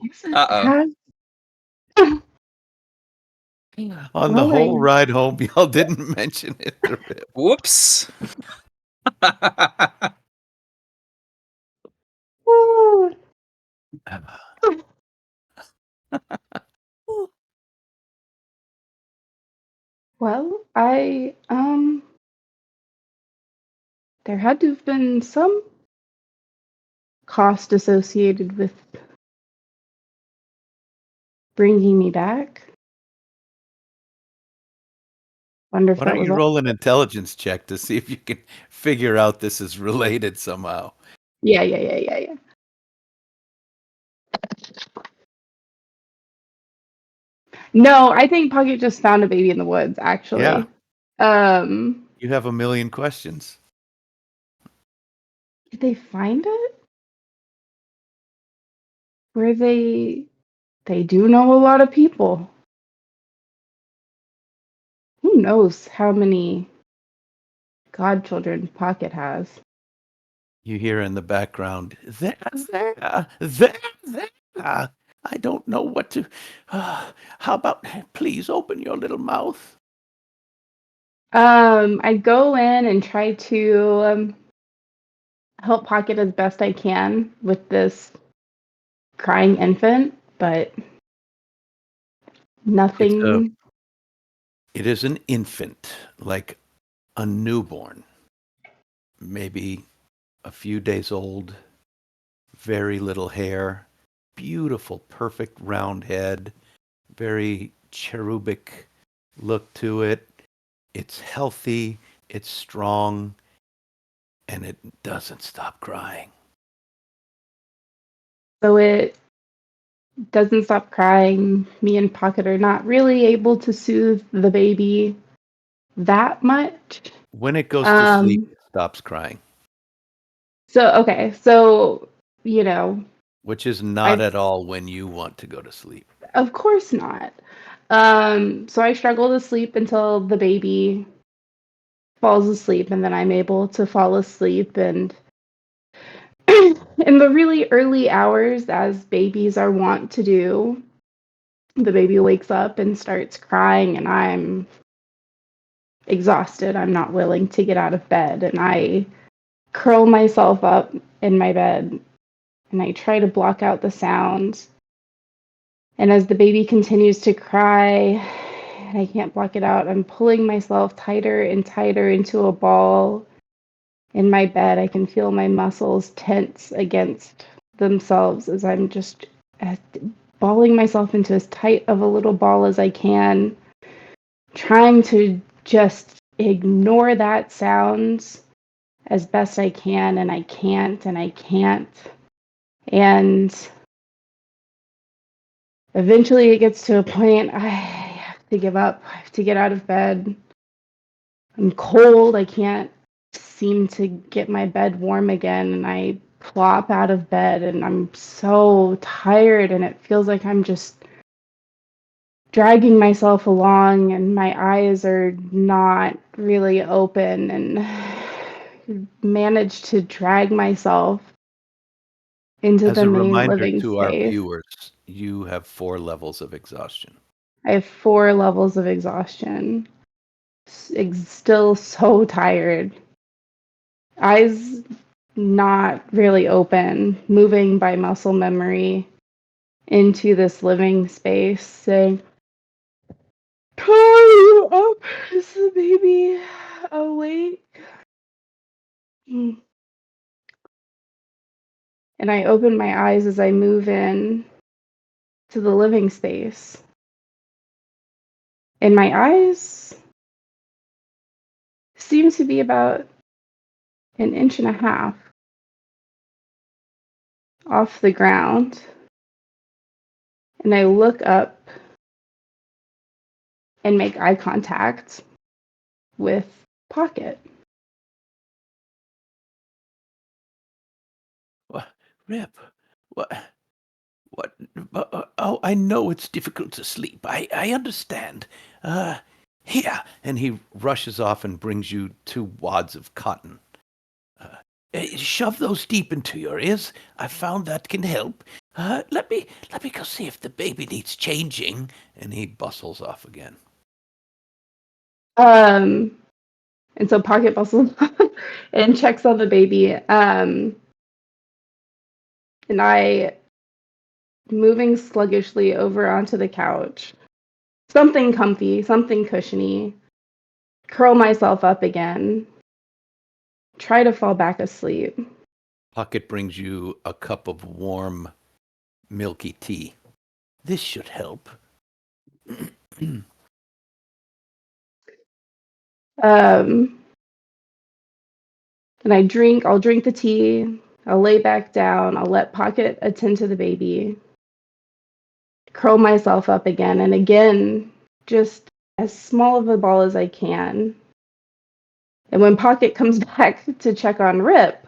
Yes, it Uh-oh. has. On the Well, whole ride home, y'all didn't mention it to Rip. Whoops. oh, well, there had to have been some cost associated with bringing me back. Wonder if Why that don't was you all. roll an intelligence check to see if you can figure out this is related somehow? Yeah. No, I think Pocket just found a baby in the woods, Yeah, actually. Um, you have a million questions. did they find it? Where they do know a lot of people. Who knows how many godchildren Pocket has? You hear in the background, there. I don't know what to. How about, please open your little mouth? I go in and try to help Pocket as best I can with this crying infant, but It's a, nothing. it is an infant, like a newborn, maybe a few days old, very little hair, beautiful, perfect round head, very cherubic look to it. It's healthy, it's strong, and it doesn't stop crying. So it doesn't stop crying. Me and Pocket are not really able to soothe the baby that much. When it goes to sleep, Um, it stops crying, okay, so you know, which is not I at all when you want to go to sleep. of course not. So I struggle to sleep until the baby falls asleep, and then I'm able to fall asleep. And in the really early hours, as babies are wont to do, the baby wakes up and starts crying, and I'm exhausted. I'm not willing to get out of bed, and I curl myself up in my bed and I try to block out the sounds. And as the baby continues to cry, and I can't block it out, I'm pulling myself tighter and tighter into a ball in my bed. I can feel my muscles tense against themselves as I'm just balling myself into as tight of a little ball as I can, trying to just ignore that sounds as best I can, and I can't, and I can't. And eventually it gets to a point I have to give up. I have to get out of bed. I'm cold. I can't seem to get my bed warm again. And I plop out of bed and I'm so tired. And it feels like I'm just dragging myself along and my eyes are not really open. And manage to drag myself into As the a main reminder living to our space. viewers, you have 4 levels of exhaustion. I have 4 levels of exhaustion. Still so tired. Eyes not really open, moving by muscle memory into this living space, saying, "Are you up? Is the baby awake?" And I open my eyes as I move in to the living space. And my eyes seem to be about an inch and a half off the ground. And I look up and make eye contact with Pocket. What? Rip, what? What? Oh, I know it's difficult to sleep. I understand. Here. And he rushes off and brings you 2 wads of cotton. Shove those deep into your ears. I found that can help. Let me go see if the baby needs changing. And he bustles off again. And so Pocket bustles up and checks on the baby. And I, moving sluggishly over onto the couch, something comfy, something cushiony, curl myself up again, try to fall back asleep. Pocket brings you a cup of warm, milky tea. This should help. And I'll drink the tea, I'll lay back down, I'll let Pocket attend to the baby, curl myself up again, and again, just as small of a ball as I can. And when Pocket comes back to check on Rip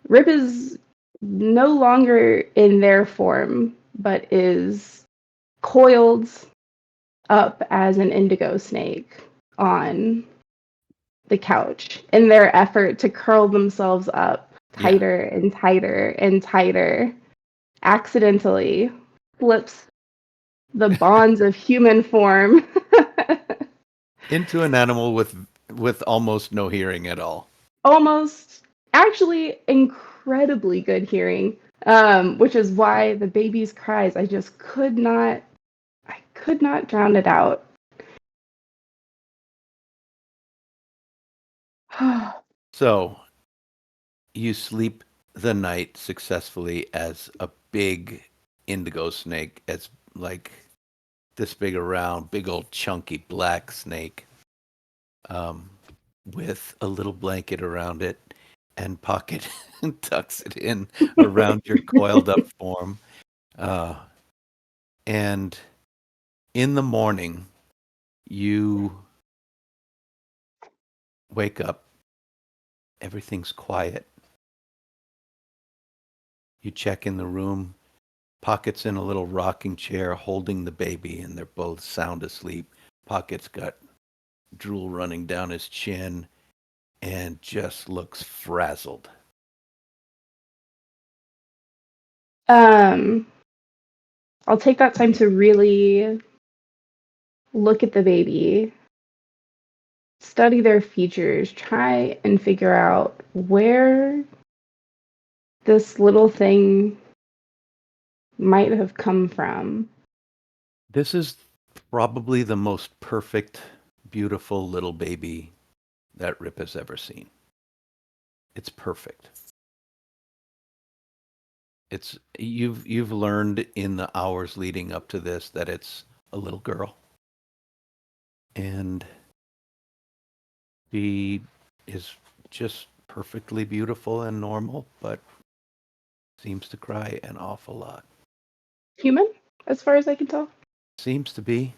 is no longer in their form, but is coiled up as an indigo snake on the couch in their effort to curl themselves up tighter and tighter and tighter. Accidentally flips the bonds of human form into an animal with almost no hearing at all. Almost, actually, incredibly good hearing, which is why the baby's cries, I could not drown it out. So, you sleep the night successfully as a big indigo snake, as like this big around, big old chunky black snake, with a little blanket around it, and Pocket tucks it in around your coiled up form. And in the morning, you wake up, everything's quiet. You check in the room, Pocket's in a little rocking chair holding the baby, and they're both sound asleep. Pocket's got drool running down his chin and just looks frazzled. I'll take that time to really look at the baby, study their features, try and figure out where this little thing might have come from. This is probably the most perfect, beautiful little baby that Rip has ever seen. It's perfect. It's you've learned in the hours leading up to this that it's a little girl. And she is just perfectly beautiful and normal, but seems to cry an awful lot. Human, as far as I can tell. Seems to be.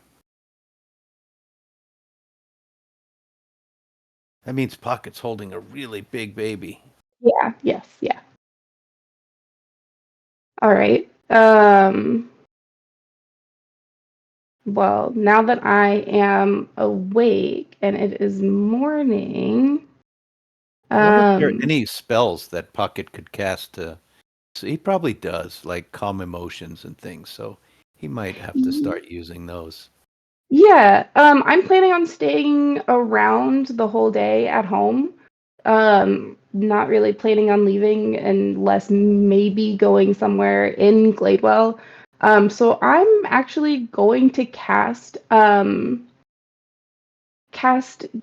That means Pocket's holding a really big baby. Yeah, yes, yeah. All right. Well, now that I am awake and it is morning, I wonder if there are any spells that Pocket could cast to. So he probably does, like calm emotions and things. So he might have to start using those. yeah, I'm planning on staying around the whole day at home. Not really planning on leaving unless maybe going somewhere in Gladewell. So I'm actually going to cast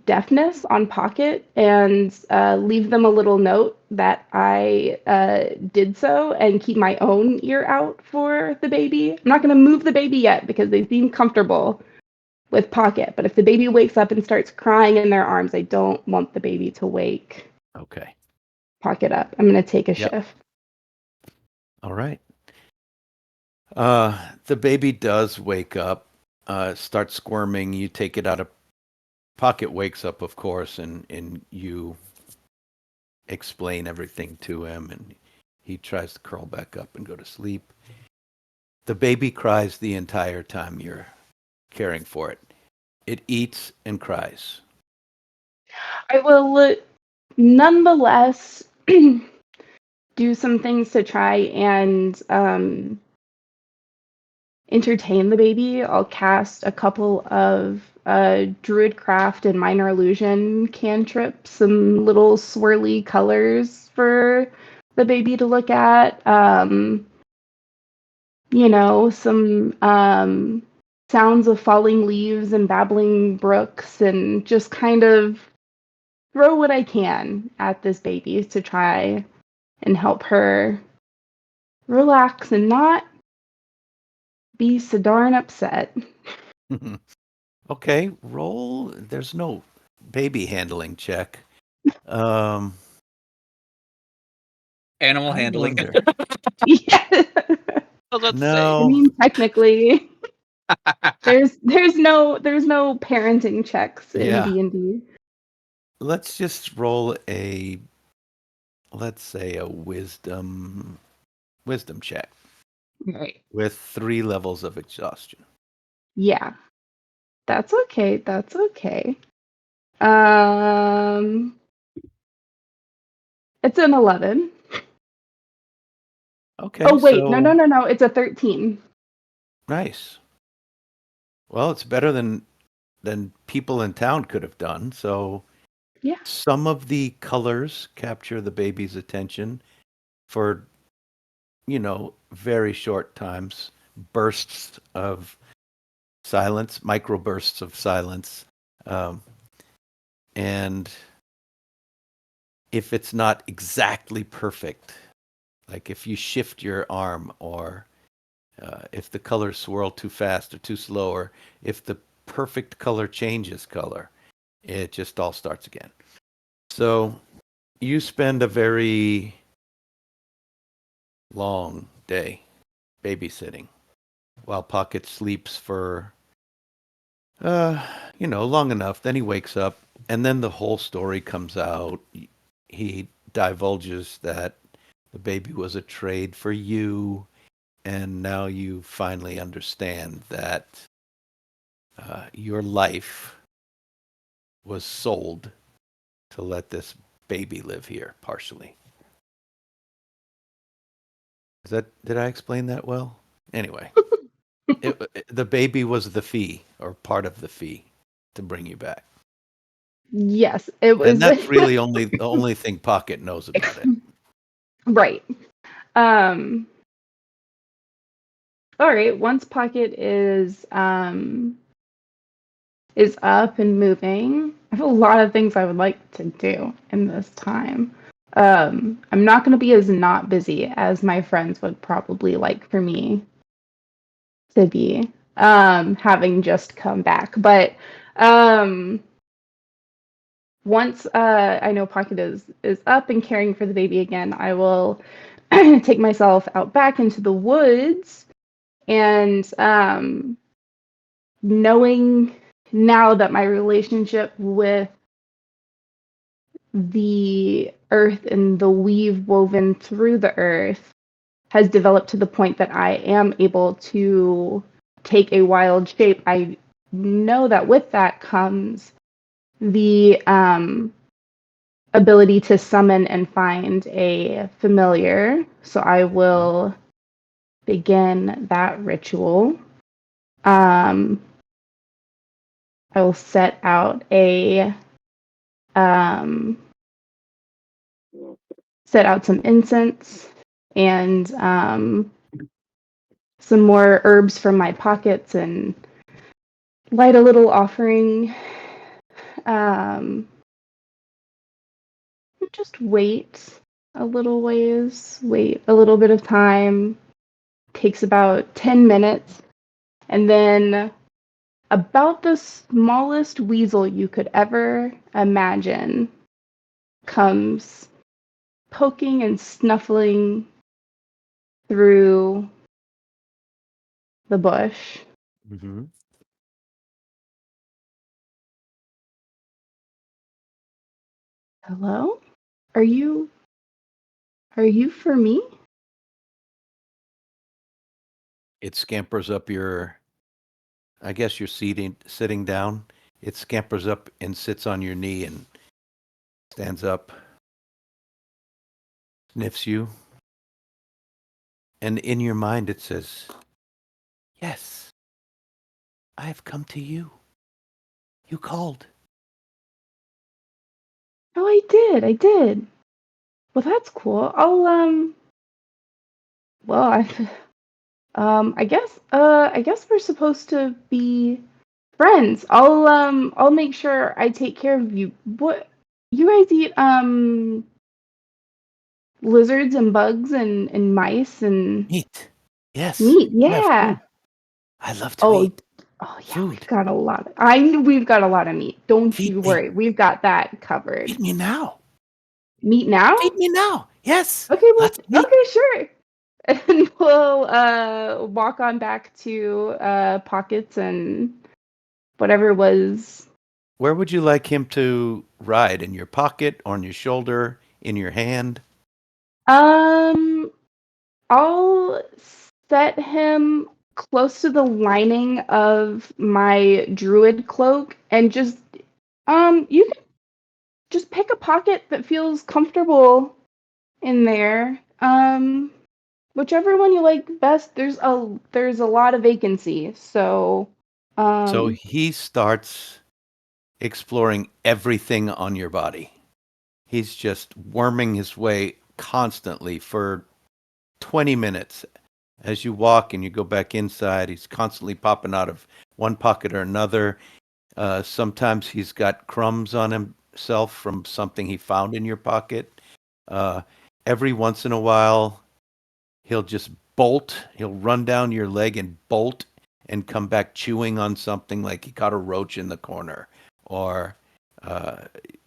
deafness on Pocket and leave them a little note that I did so and keep my own ear out for the baby. I'm not going to move the baby yet because they seem comfortable with Pocket, but if the baby wakes up and starts crying in their arms, I don't want the baby to wake Okay. Pocket up. I'm going to take a shift. All right. The baby does wake up, starts squirming. You take it out of pocket, wakes up, of course, and you explain everything to him, and he tries to curl back up and go to sleep. The baby cries the entire time you're caring for it. It eats and cries. I will nonetheless do some things to try and entertain the baby. I'll cast a couple of druidcraft and minor illusion cantrips, some little swirly colors for the baby to look at. Some sounds of falling leaves and babbling brooks, and just kind of throw what I can at this baby to try and help her relax and not be so darn upset. Okay, roll. There's no baby handling check. Um, Animal I handling. wonder. Yeah. I was about to say. I No. mean, technically, there's no parenting checks in Yeah. D&D. Let's just roll let's say a wisdom check Right. with 3 levels of exhaustion. Yeah. That's okay. That's okay. Um, it's an 11. Okay, Oh wait, no, so it's a 13. nice. Well, it's better than people in town could have done. So Yeah. some of the colors capture the baby's attention for, very short times, bursts of silence, microbursts of silence. Um, and if it's not exactly perfect, like if you shift your arm, or if the colors swirl too fast or too slow, or if the perfect color changes color, it just all starts again. So you spend a very long day babysitting while Pocket sleeps for, long enough. Then he wakes up, and then the whole story comes out. He divulges that the baby was a trade for you, and now you finally understand that your life was sold to let this baby live here partially. Did I explain that well? Anyway, the baby was the fee, or part of the fee, to bring you back. Yes, it And was. that's really the only thing Pocket knows about it. Right. Um, all right. Once Pocket is up and moving, I have a lot of things I would like to do in this time. I'm not going to be as not busy as my friends would probably like for me to be, having just come back. But once I know Pocket is up and caring for the baby again, I will take myself out back into the woods, and knowing now that my relationship with the earth and the weave woven through the earth has developed to the point that I am able to take a wild shape, I know that with that comes the ability to summon and find a familiar. So I will begin that ritual. I will set out um, some incense and some more herbs from my pockets, and light a little offering. Just wait a little ways, wait a little bit of time. Takes about 10 minutes, and then about the smallest weasel you could ever imagine comes poking and snuffling through the bush. Mm-hmm. Hello? Are you for me? It scampers up your, I guess you're sitting down. It scampers up and sits on your knee and stands up, sniffs you, and in your mind it says, "Yes, I have come to you. You called." Oh, I did. Well, that's cool. Well, I guess we're supposed to be friends. I'll make sure I take care of you. What, you guys eat lizards and bugs and mice and Meat. Yes, meat? you have Yeah. food. I love to Oh, eat oh yeah, food. we've got a lot. I knew we've got a lot of meat. Don't Feed you me. worry. We've got that covered. Feed me now. Meat now? Feed me now. Yes. Okay, well, Lots of meat. okay, sure. And we'll walk on back to Pockets and whatever was. Where would you like him to ride? In your pocket, on your shoulder, in your hand? Um, I'll set him close to the lining of my druid cloak and just you can just pick a pocket that feels comfortable in there. Whichever one you like best. There's a lot of vacancy, so So um he starts exploring everything on your body. He's just worming his way constantly for 20 minutes. As you walk and you go back inside, he's constantly popping out of one pocket or another. Sometimes he's got crumbs on himself from something he found in your pocket. Uh, every once in a while, he'll just bolt. He'll run down your leg and bolt and come back chewing on something like he caught a roach in the corner or uh,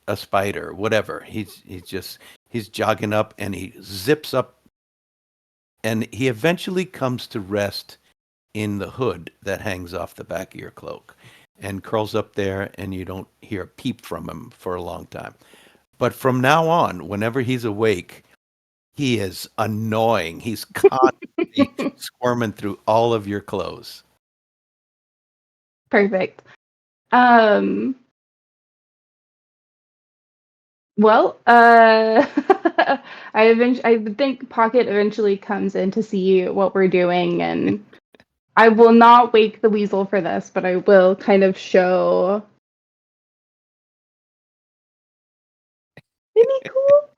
a spider, whatever. He's jogging up and he zips up and he eventually comes to rest in the hood that hangs off the back of your cloak and curls up there and you don't hear a peep from him for a long time. But from now on, whenever he's awake, he is annoying. He's constantly squirming through all of your clothes. perfect. Um well, I would think Pocket eventually comes in to see what we're doing, and I will not wake the weasel for this, but I will kind of show. Isn't he cool?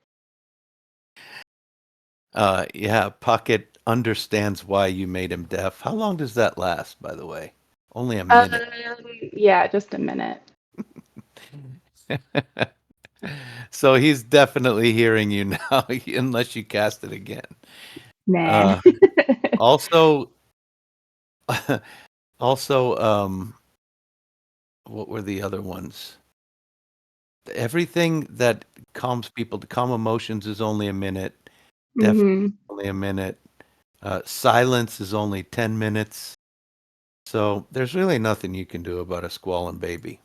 Yeah, Pocket understands why you made him deaf. How long does that last, by the way? Only a minute. Yeah, just a minute. So he's definitely hearing you now, unless you cast it again. Nah. Uh, also, also, what were the other ones? Everything that calms people, to calm emotions is only a minute. Definitely hmm only a minute. Silence is only 10 minutes. So there's really nothing you can do about a squalling baby.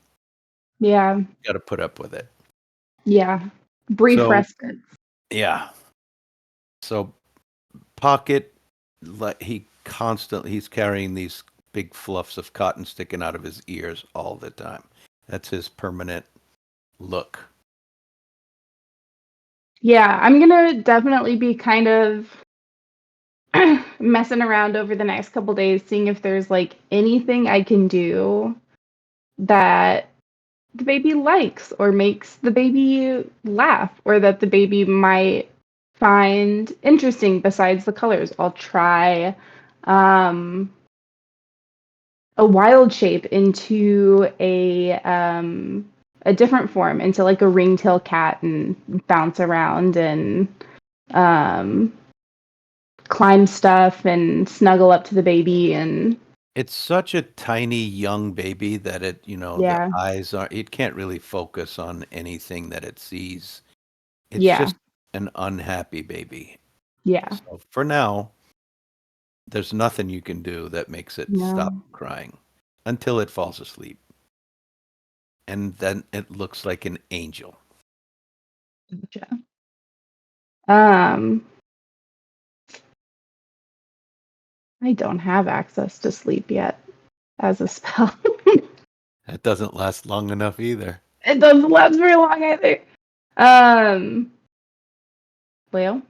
Yeah. You got to put up with it. Yeah. Brief So, respite. yeah. So Pocket, he's carrying these big fluffs of cotton sticking out of his ears all the time. That's his permanent look. Yeah, I'm gonna definitely be kind of messing around over the next couple days, seeing if there's like anything I can do that the baby likes or makes the baby laugh or that the baby might find interesting besides the colors. I'll try um, a wild shape into a different form, into like a ringtail cat, and bounce around and um, climb stuff and snuggle up to the baby. And It's such a tiny young baby that the yeah, eyes it can't really focus on anything that it sees. It's yeah, just an unhappy baby. yeah. So for now, There's nothing you can do that makes it stop No. crying until it falls asleep. And then it looks like an angel. Gotcha. Um, I don't have access to sleep yet as a spell. That doesn't last long enough either. It doesn't last very long either. Well,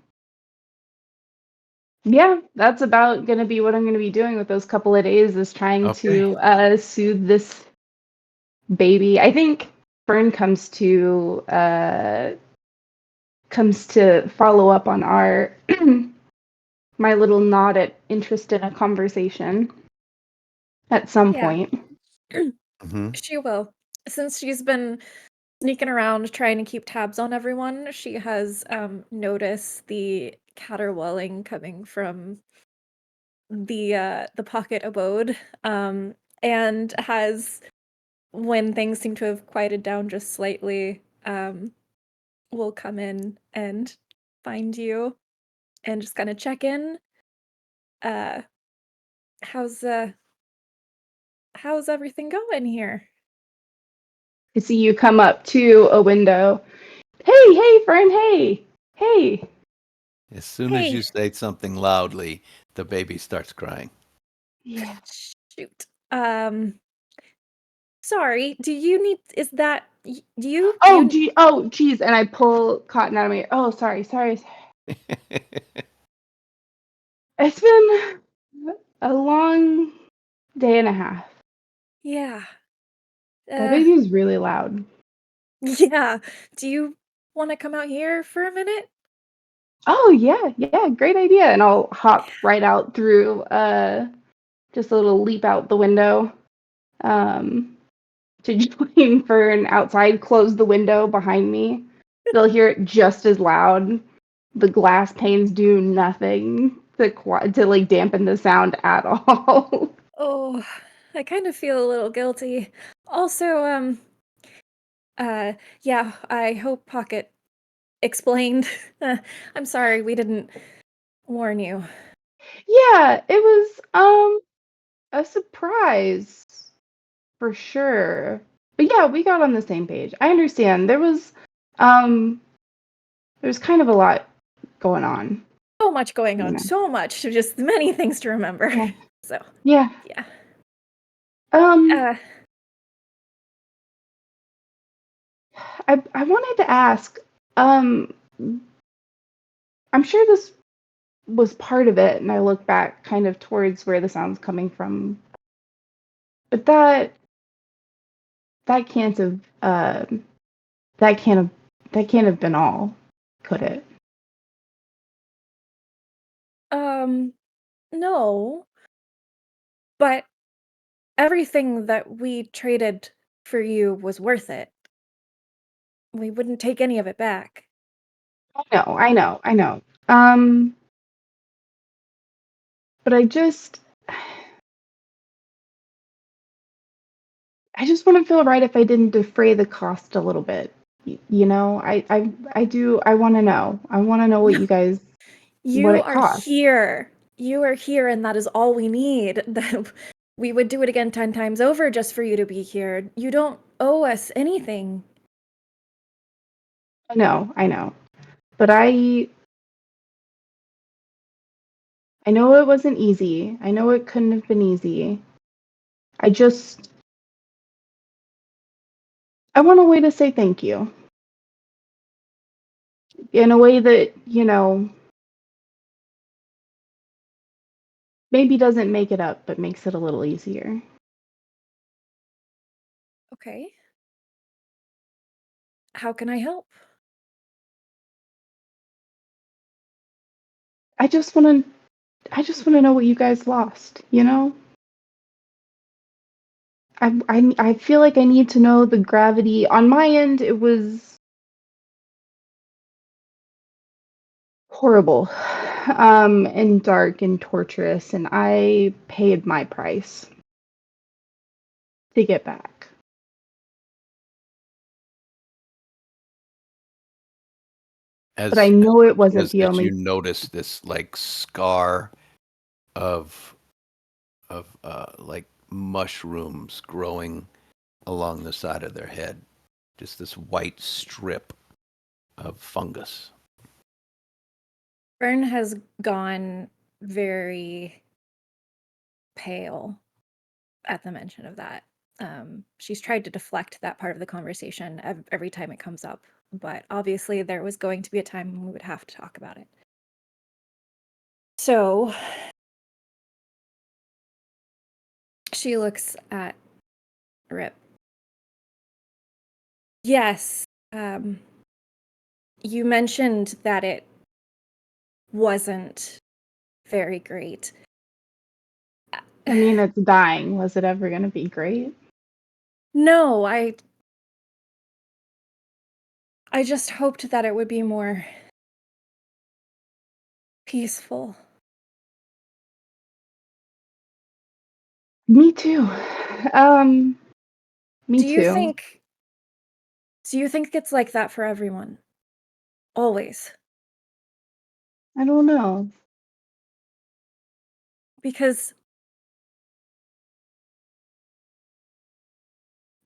yeah, that's about gonna be what I'm gonna be doing with those couple of days is trying Okay. to soothe this baby. I think Fern comes to follow up on our my little nod at interest in a conversation at some Yeah. point. Hmm. She will. Since she's been sneaking around trying to keep tabs on everyone, she has noticed the caterwauling coming from the pocket abode, and has, when things seem to have quieted down just slightly, will come in and find you and just kind of check in. Uh, how's how's everything going here? I see you come up to a window. Hey, Fern, hey. As soon as you Hey, say something loudly, the baby starts crying. Yeah. shoot. Sorry. Do you need? Is that do you? Oh, geez. And I pull cotton out of my ear. Oh, sorry. It's been a long day and a half. Yeah. That Uh, baby is really loud. yeah. Do you want to come out here for a minute? Oh, yeah, great idea. And I'll hop right out through, just a little leap out the window, to join Fern outside, close the window behind me. They'll hear it just as loud. The glass panes do nothing to like dampen the sound at all. Oh, I kind of feel a little guilty. Also, yeah, I hope Pocket explained. I'm sorry we didn't warn you. Yeah, it was a surprise for sure. But yeah, we got on the same page. I understand. There's kind of a lot going on, So much going you on, know. so much, just many things to remember. Yeah. So, Yeah. yeah. Um Uh, I wanted to ask, um I'm sure this was part of it, and I look back kind of towards where the sound's coming from. But that can't have that can't have that can't have been all, could it? no, but everything that we traded for you was worth it. We wouldn't take any of it back. I know. But I just wouldn't feel right if I didn't defray the cost a little bit. You know, I want to know. I want to know what No, you guys what you it are costs. here. You are here, and that is all we need. That we would do it again 10 times over just for you to be here. You don't owe us anything. I know. But I know it wasn't easy. I know it couldn't have been easy. I want a way to say thank you. In a way that, maybe doesn't make it up, but makes it a little easier. Okay. How can I help? I just want to know what you guys lost, you know? I feel like I need to know the gravity. On my end, it was horrible, and dark and torturous, and I paid my price to get back. But I As know it she wasn't says the that, you only. notice this like scar of like mushrooms growing along the side of their head. Just this white strip of fungus. Fern has gone very pale at the mention of that. She's tried to deflect that part of the conversation every time it comes up, but obviously there was going to be a time when we would have to talk about it. So she looks at Rip. Yes, you mentioned that it wasn't very great. I mean, it's dying. Was it ever going to be great? No, I just hoped that it would be more peaceful. Me too. Me Do you too. think it's like that for everyone? Always? I don't know. Because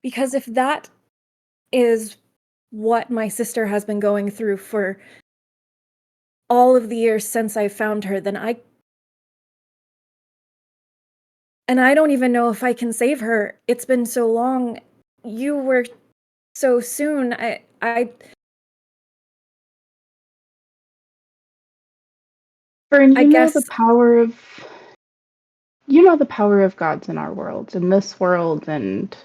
if that is what my sister has been going through for all of the years since I found her, then I don't even know if I can save her. It's been so long. You were so soon. Fern, I guess the power of gods in our world, in this world, and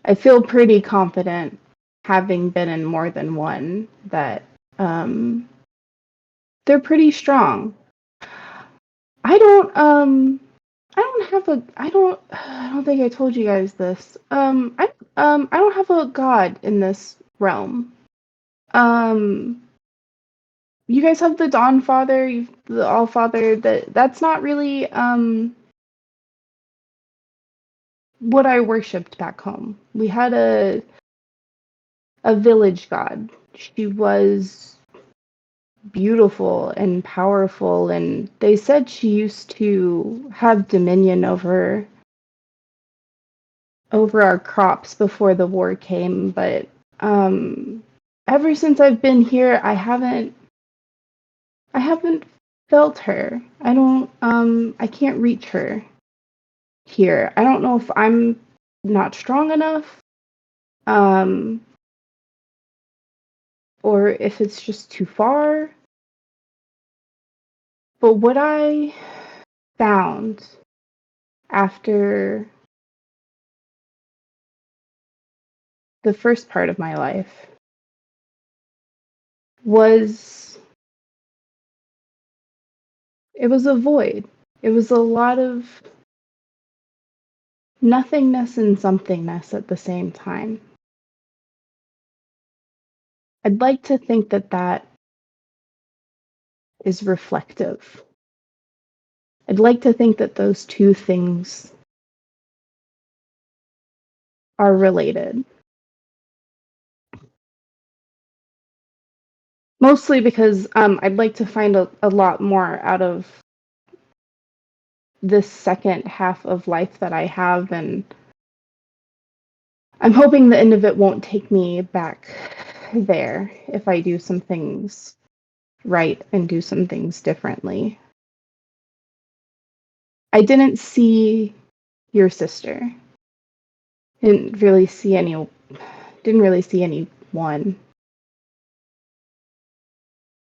I feel pretty confident, having been in more than one, that they're pretty strong. I don't think I told you guys this. I don't have a god in this realm. You guys have the Dawn Father, the All Father. That's not really what I worshipped back home. We had a village god. She was beautiful and powerful, and they said she used to have dominion over our crops before the war came, but ever since I've been here, I haven't felt her. I can't reach her here. I don't know if I'm not strong enough, or if it's just too far. But what I found after the first part of my life was it was a void. It was a lot of nothingness and somethingness at the same time. I'd like to think that that is reflective. I'd like to think that those two things are related. Mostly because I'd like to find a lot more out of this second half of life that I have, and I'm hoping the end of it won't take me back there if I do some things right and do some things differently. I didn't see your sister. Didn't really see anyone.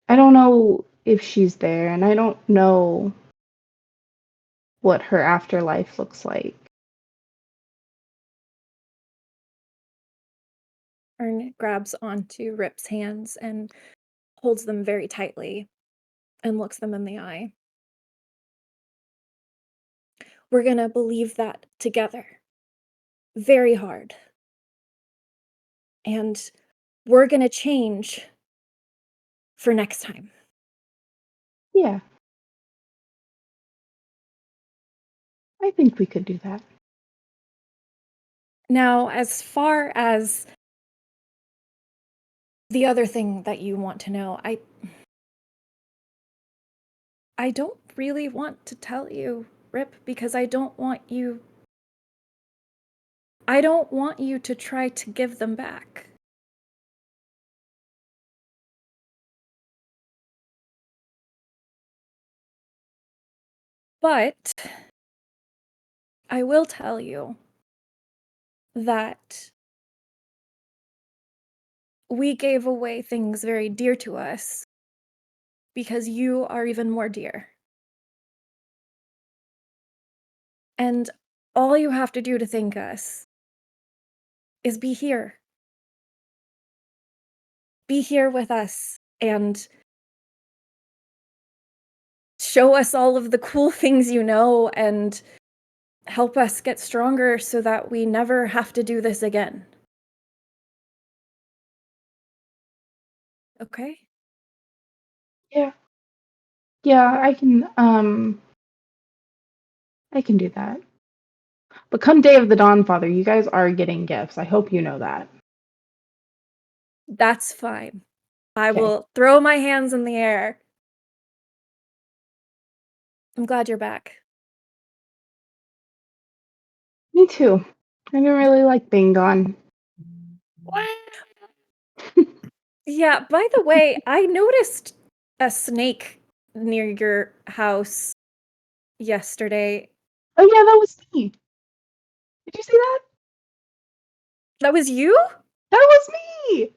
I don't know if she's there, and I don't know what her afterlife looks like. Fern grabs onto Rip's hands and holds them very tightly and looks them in the eye. We're gonna believe that together. Very hard. And we're gonna change for next time. Yeah. I think we could do that. Now, as far as the other thing that you want to know, I don't really want to tell you, Rip, because I don't want you to try to give them back. But I will tell you that we gave away things very dear to us because you are even more dear. And all you have to do to thank us is be here. Be here with us and show us all of the cool things you know and help us get stronger so that we never have to do this again. Okay? Yeah. Yeah, I can do that. But come Day of the Dawn, Father, you guys are getting gifts. I hope you know that. That's fine. I Okay. will throw my hands in the air. I'm glad you're back. Me too. I didn't really like being gone. Yeah, by the way, I noticed a snake near your house yesterday. Oh yeah, that was me. Did you see that? That was you? That was me.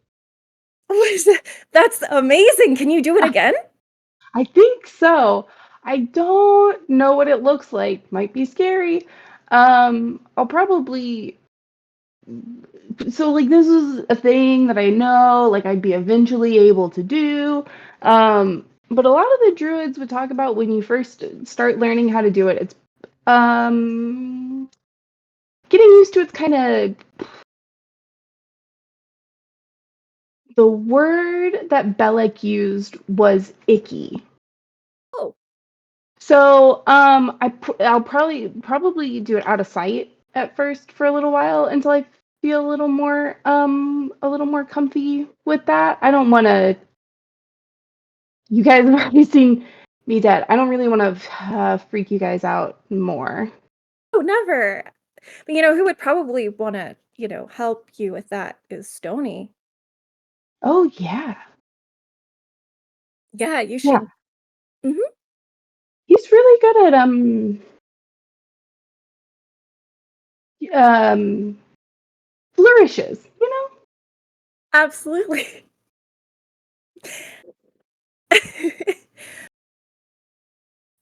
That's amazing. Can you do it again? I think so. I don't know what it looks like. Might be scary. I'll probably. So like this is a thing that I know like I'd be eventually able to do. But a lot of the druids would talk about when you first start learning how to do it. It's getting used to it's kind of the word that Belek used was icky. Oh. So I'll probably do it out of sight at first for a little while until I feel a little more comfy with that. I don't want to. You guys have already seen me dead. I don't really want to freak you guys out more. Oh, never. But who would probably want to, help you with that is Stony. Oh yeah, Yeah, you yeah. should. Mhm. He's really good at um flourishes. You know. Absolutely.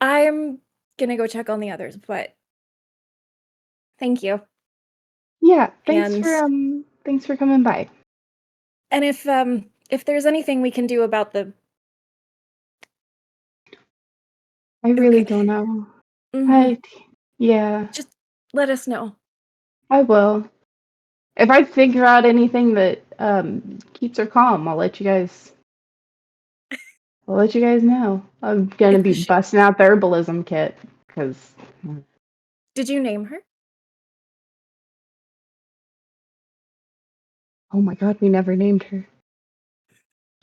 I'm gonna go check on the others, but thank you. Yeah. And Thanks for coming by. and if there's anything we can do about the I really okay, don't know. mhm, Yeah, just let us know. I will. If I figure out anything that keeps her calm, I'll let you guys know. I'm I gonna be appreciate. busting out the herbalism kit because Did you name her? oh my god, we never named her.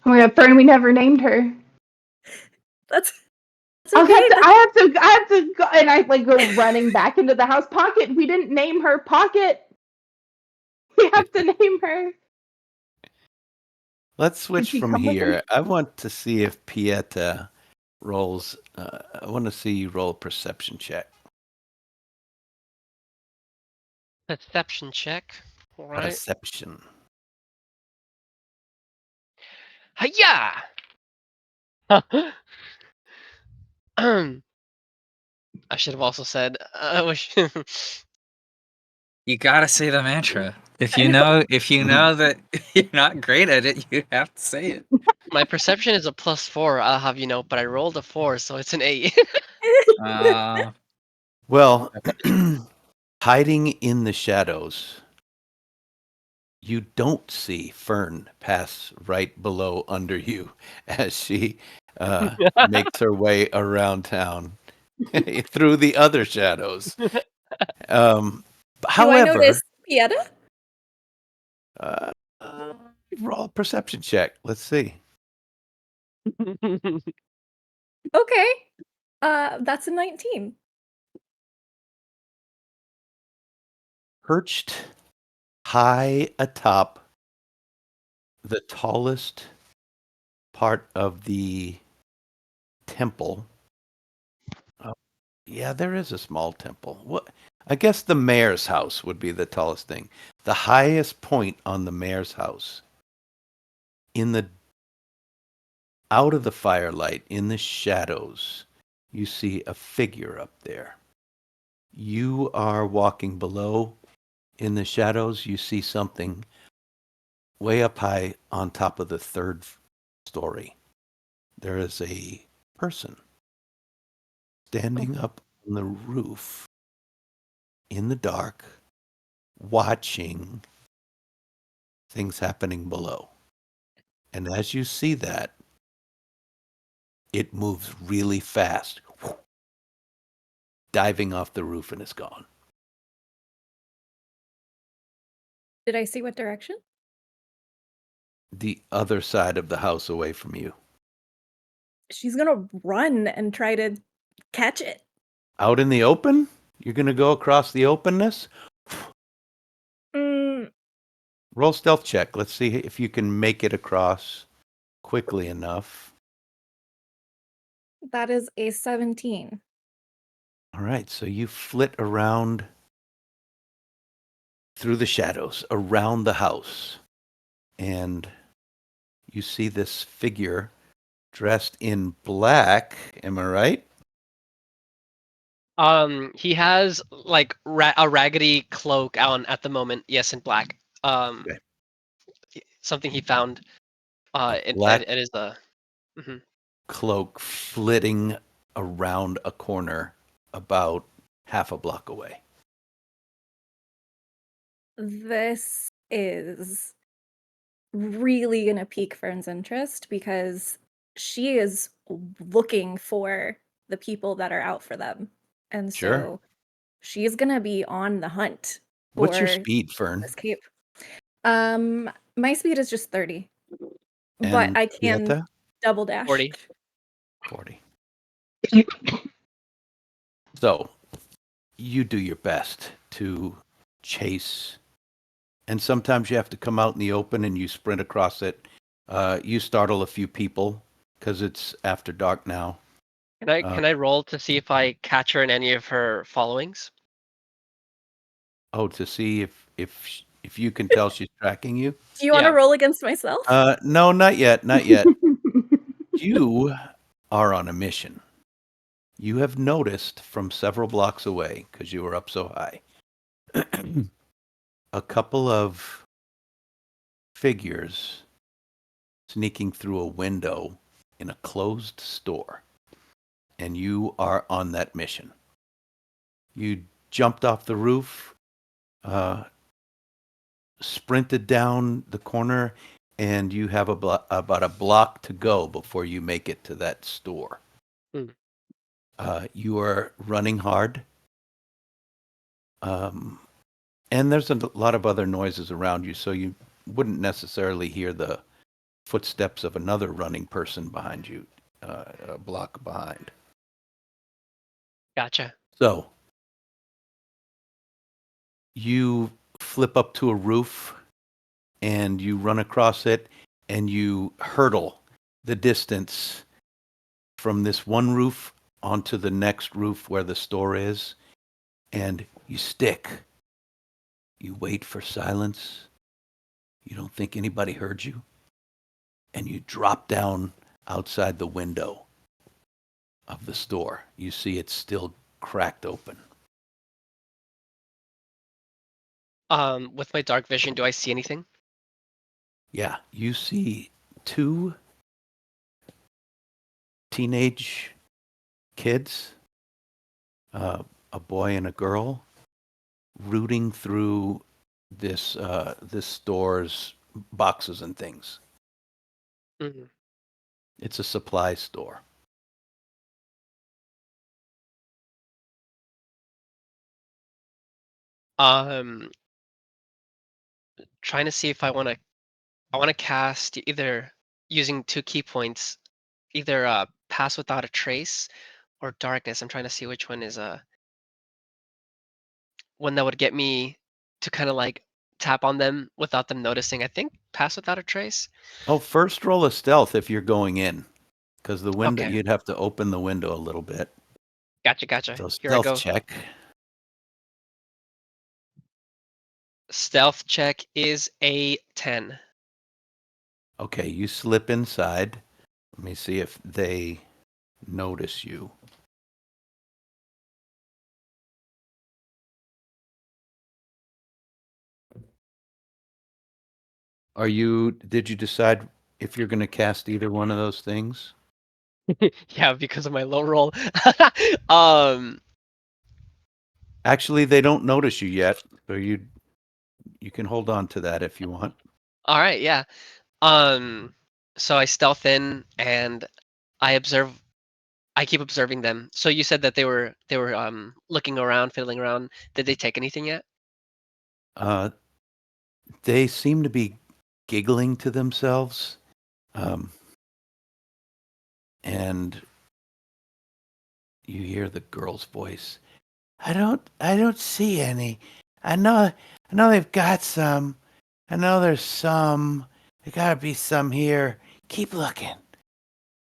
Oh my god, Fern, we never named her. That's okay. I have to go, and I like go running back into the house. Pocket, we didn't name her. Pocket, we have to name her. Let's Did switch she from come with her? here. I want to see if Pieta rolls. I want to see you roll a perception check. Perception check. All right. Perception. Hiya! I should have also said. You gotta say the mantra. If I you know. know, if you know that you're not great at it, you have to say it. My perception is a +4. I'll have you know, but I rolled a 4, so it's an 8. Well, hiding in the shadows, you don't see Fern pass right below under you as she makes her way around town through the other shadows. Um, Do I notice however, Pieta? uh, roll a perception check. Let's see. Okay. That's a 19. Perched high atop the tallest part of the temple. Oh, yeah, there is a small temple. What? I guess the mayor's house would be the tallest thing. The highest point on the mayor's house, in the out of the firelight, in the shadows, you see a figure up there. You are walking below. In the shadows, you see something way up high on top of the third story. There is a person standing up on the roof in the dark, watching things happening below. And as you see that, it moves really fast, diving off the roof, and it's gone. Did I see what direction? The other side of the house away from you. She's gonna run and try to catch it. Out in the open? You're going to go across the openness? Mm, Roll stealth check. Let's see if you can make it across quickly enough. that is a 17. All right, so you flit around through the shadows around the house, and you see this figure dressed in black. Am I right? He has like a raggedy cloak on at the moment. Yes, in black. Okay. Something he found. It Black it is the. Mhm. cloak flitting around a corner about half a block away. This is really gonna pique Fern's interest because she is looking for the people that are out for them. And Sure. so she's gonna be on the hunt What's your for speed, Fern? escape. My speed is just 30, but And I can Pieta? double dash. 40. 40. So you do your best to chase, and sometimes you have to come out in the open and you sprint across it. You startle a few people because it's after dark now. Can I roll to see if I catch her in any of her followings? Oh, to see if you can tell she's tracking you. Do you want to Yeah. roll against myself? No, not yet, not yet. You are on a mission. You have noticed from several blocks away, because you were up so high, a couple of figures sneaking through a window in a closed store. And you are on that mission. You jumped off the roof, uh, sprinted down the corner, and you have about a block to go before you make it to that store. Hmm. You are running hard. And there's a lot of other noises around you, so you wouldn't necessarily hear the footsteps of another running person behind you, a block behind. Gotcha. So you flip up to a roof and you run across it and you hurdle the distance from this one roof onto the next roof where the store is, and you stick. You wait for silence. You don't think anybody heard you. And you drop down outside the window of the store. You see it's still cracked open. With my dark vision, do I see anything? Yeah, you see two teenage kids, a boy and a girl, rooting through this store's boxes and things. Mhm. It's a supply store. Um, Trying to see if I want to cast either using two key points, either pass without a trace or darkness. I'm trying to see which one is one that would get me to kind of like tap on them without them noticing. I think pass without a trace. Oh, first roll a stealth if you're going in, because the window, Okay. you'd have to open the window a little bit. Gotcha. So Here I stealth go. check. Stealth check is a 10. Okay, you slip inside. Let me see if they notice you. Did you decide if you're going to cast either one of those things? Yeah, because of my low roll. um, Actually, they don't notice you yet, so you can hold on to that if you want. all right, yeah. So I stealth in and I observe. I keep observing them. So you said that they were looking around, fiddling around. Did they take anything yet? Uh, they seem to be giggling to themselves, um, and you hear the girl's voice. I don't see any. I know they've got some. I know there's some. There gotta be some here. Keep looking.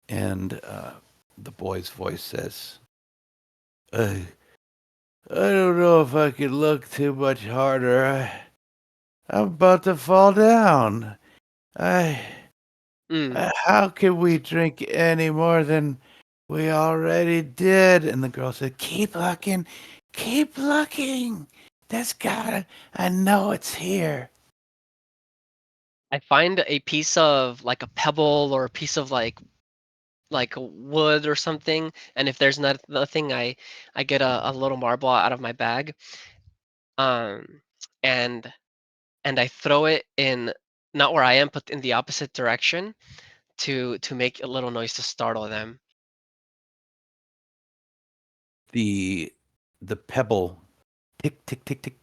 And the boy's voice says, I don't know if I can look too much harder. I'm about to fall down. I, Mm. how can we drink any more than we already did? And the girl said, keep looking, keep looking. There's gotta, I know it's here. I find a piece of like a pebble or a piece of like wood or something, and if there's not nothing, I get a little marble out of my bag, um, and I throw it in not where I am, but in the opposite direction to make a little noise to startle them. The the pebble tick tick tick tick,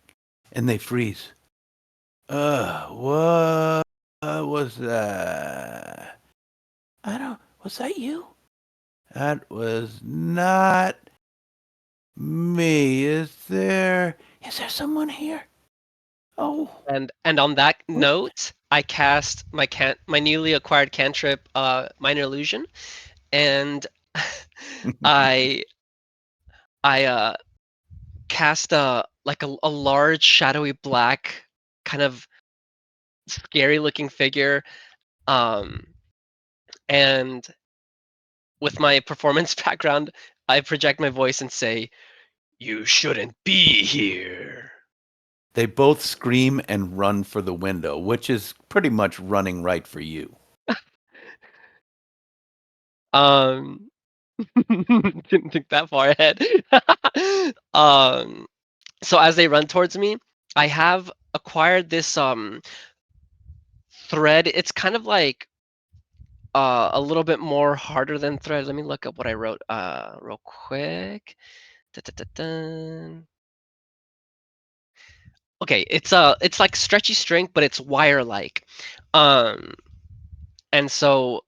and they freeze. What was that? I don't. Was that you? That was not me. Is there someone here? Oh, And on that note, I cast my newly acquired cantrip, minor illusion, and I I cast like a large shadowy black kind of scary looking figure, um, and with my performance background, I project my voice and say, "You shouldn't be here." they both scream and run for the window, which is pretty much running right for you. Um, didn't think that far ahead. um, so as they run towards me, I have acquired this thread. It's kind of like a little bit more harder than thread. Let me look up what I wrote real quick. Da-da-da-dun. Okay, it's like stretchy string, but it's wire like. Um, and so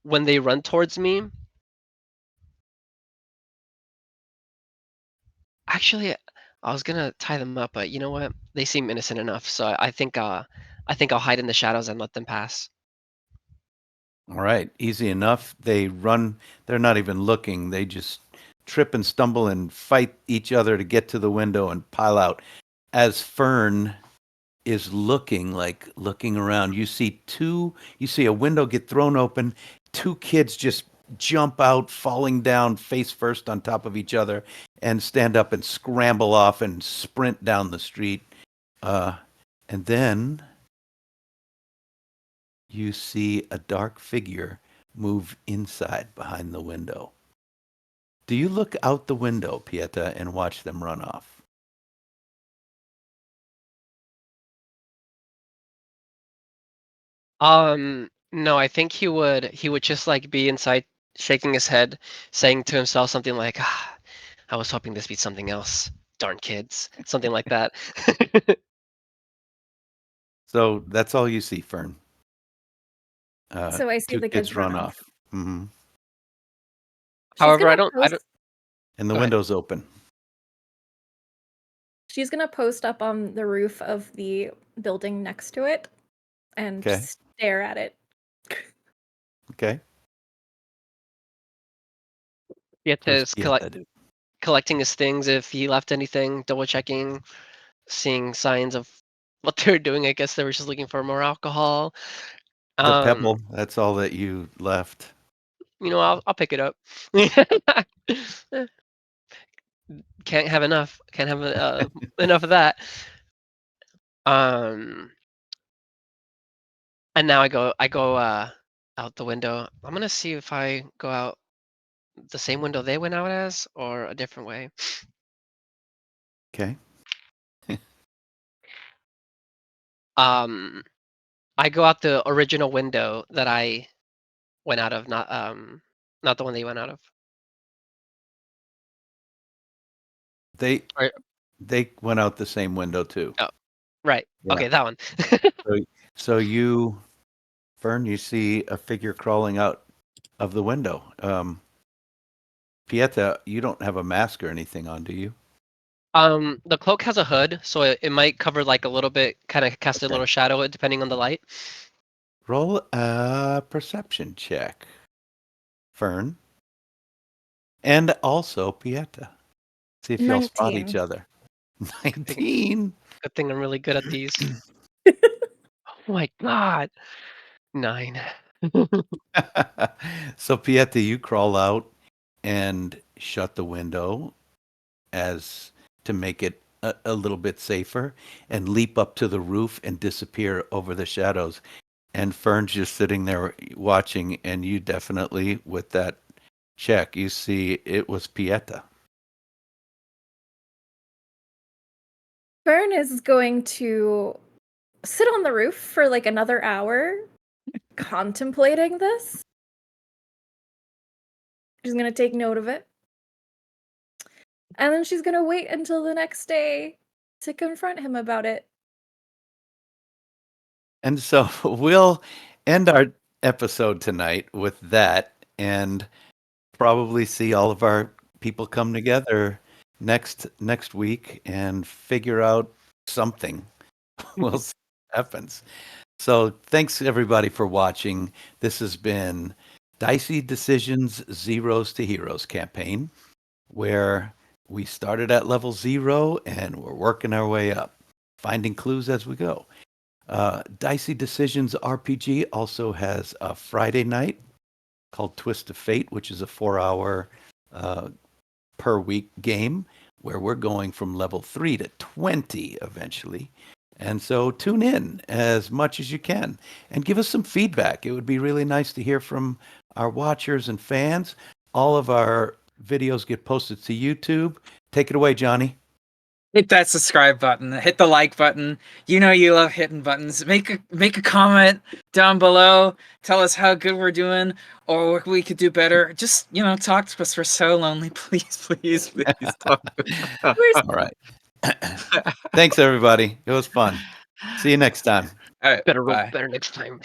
when they run towards me, actually, I was gonna tie them up, but you know what? They seem innocent enough, so I think I'll hide in the shadows and let them pass. All right, easy enough. They run. They're not even looking. They just trip and stumble and fight each other to get to the window and pile out. As Fern is looking around. You see a window get thrown open, two kids just jump out, falling down face first on top of each other, and stand up and scramble off and sprint down the street. Uh, and then you see a dark figure move inside behind the window. Do you look out the window, Pieta, and watch them run off? No, I think he would just like be inside shaking his head, saying to himself something like, ah, I was hoping this beat something else. Darn kids. Something like that. So that's all you see, Fern. So I see Two the kids kids run run off. off. Hmm. However, I gonna don't. And the Go ahead. window's open. She's gonna post up on the roof of the building next to it and Okay. stare at it. Okay. Pieta What's is Pieta do? collecting his things if he left anything, double checking, seeing signs of what they're doing. I guess they were just looking for more alcohol. The pebble. That's all that you left. I'll pick it up. Can't have enough. Can't have enough of that. And now I go out the window. I'm gonna see if I go out the same window they went out as or a different way. Okay. I go out the original window that I went out of, not the one that you went out of. They Or, they went out the same window too. oh, right. Yeah. Okay, that one. So you, Fern, you see a figure crawling out of the window. Pieta, you don't have a mask or anything on, do you? The cloak has a hood, so it might cover like a little bit, kind of cast a Okay. little shadow depending on the light. Roll a perception check, Fern. And also Pieta. See if y'all spot each 19. other. 19. Good thing I'm really good at these. Oh my god. 9. So Pieta, you crawl out and shut the window as to make it a little bit safer and leap up to the roof and disappear over the shadows. And Fern's just sitting there watching, and you definitely, with that check, you see it was Pieta. Fern is going to sit on the roof for like another hour contemplating this. She's going to take note of it. And then she's going to wait until the next day to confront him about it. And so we'll end our episode tonight with that and probably see all of our people come together next week and figure out something. We'll see what happens. So thanks everybody for watching. This has been Dicey Decisions Zeros to Heroes campaign, where we started at level 0 and we're working our way up, finding clues as we go. Dicey Decisions RPG also has a Friday night called Twist of Fate, which is a 4-hour per week game where we're going from level 3 to 20 eventually. And so tune in as much as you can and give us some feedback. It would be really nice to hear from our watchers and fans. All of our videos get posted to YouTube. Take it away, Johnny. Hit that subscribe button. Hit the like button. You know you love hitting buttons. Make a comment down below. Tell us how good we're doing or what we could do better. Just talk to us. We're so lonely. Please, please, please talk to us. All right. Thanks, everybody. It was fun. See you next time. All right, Better roll bye. better next time.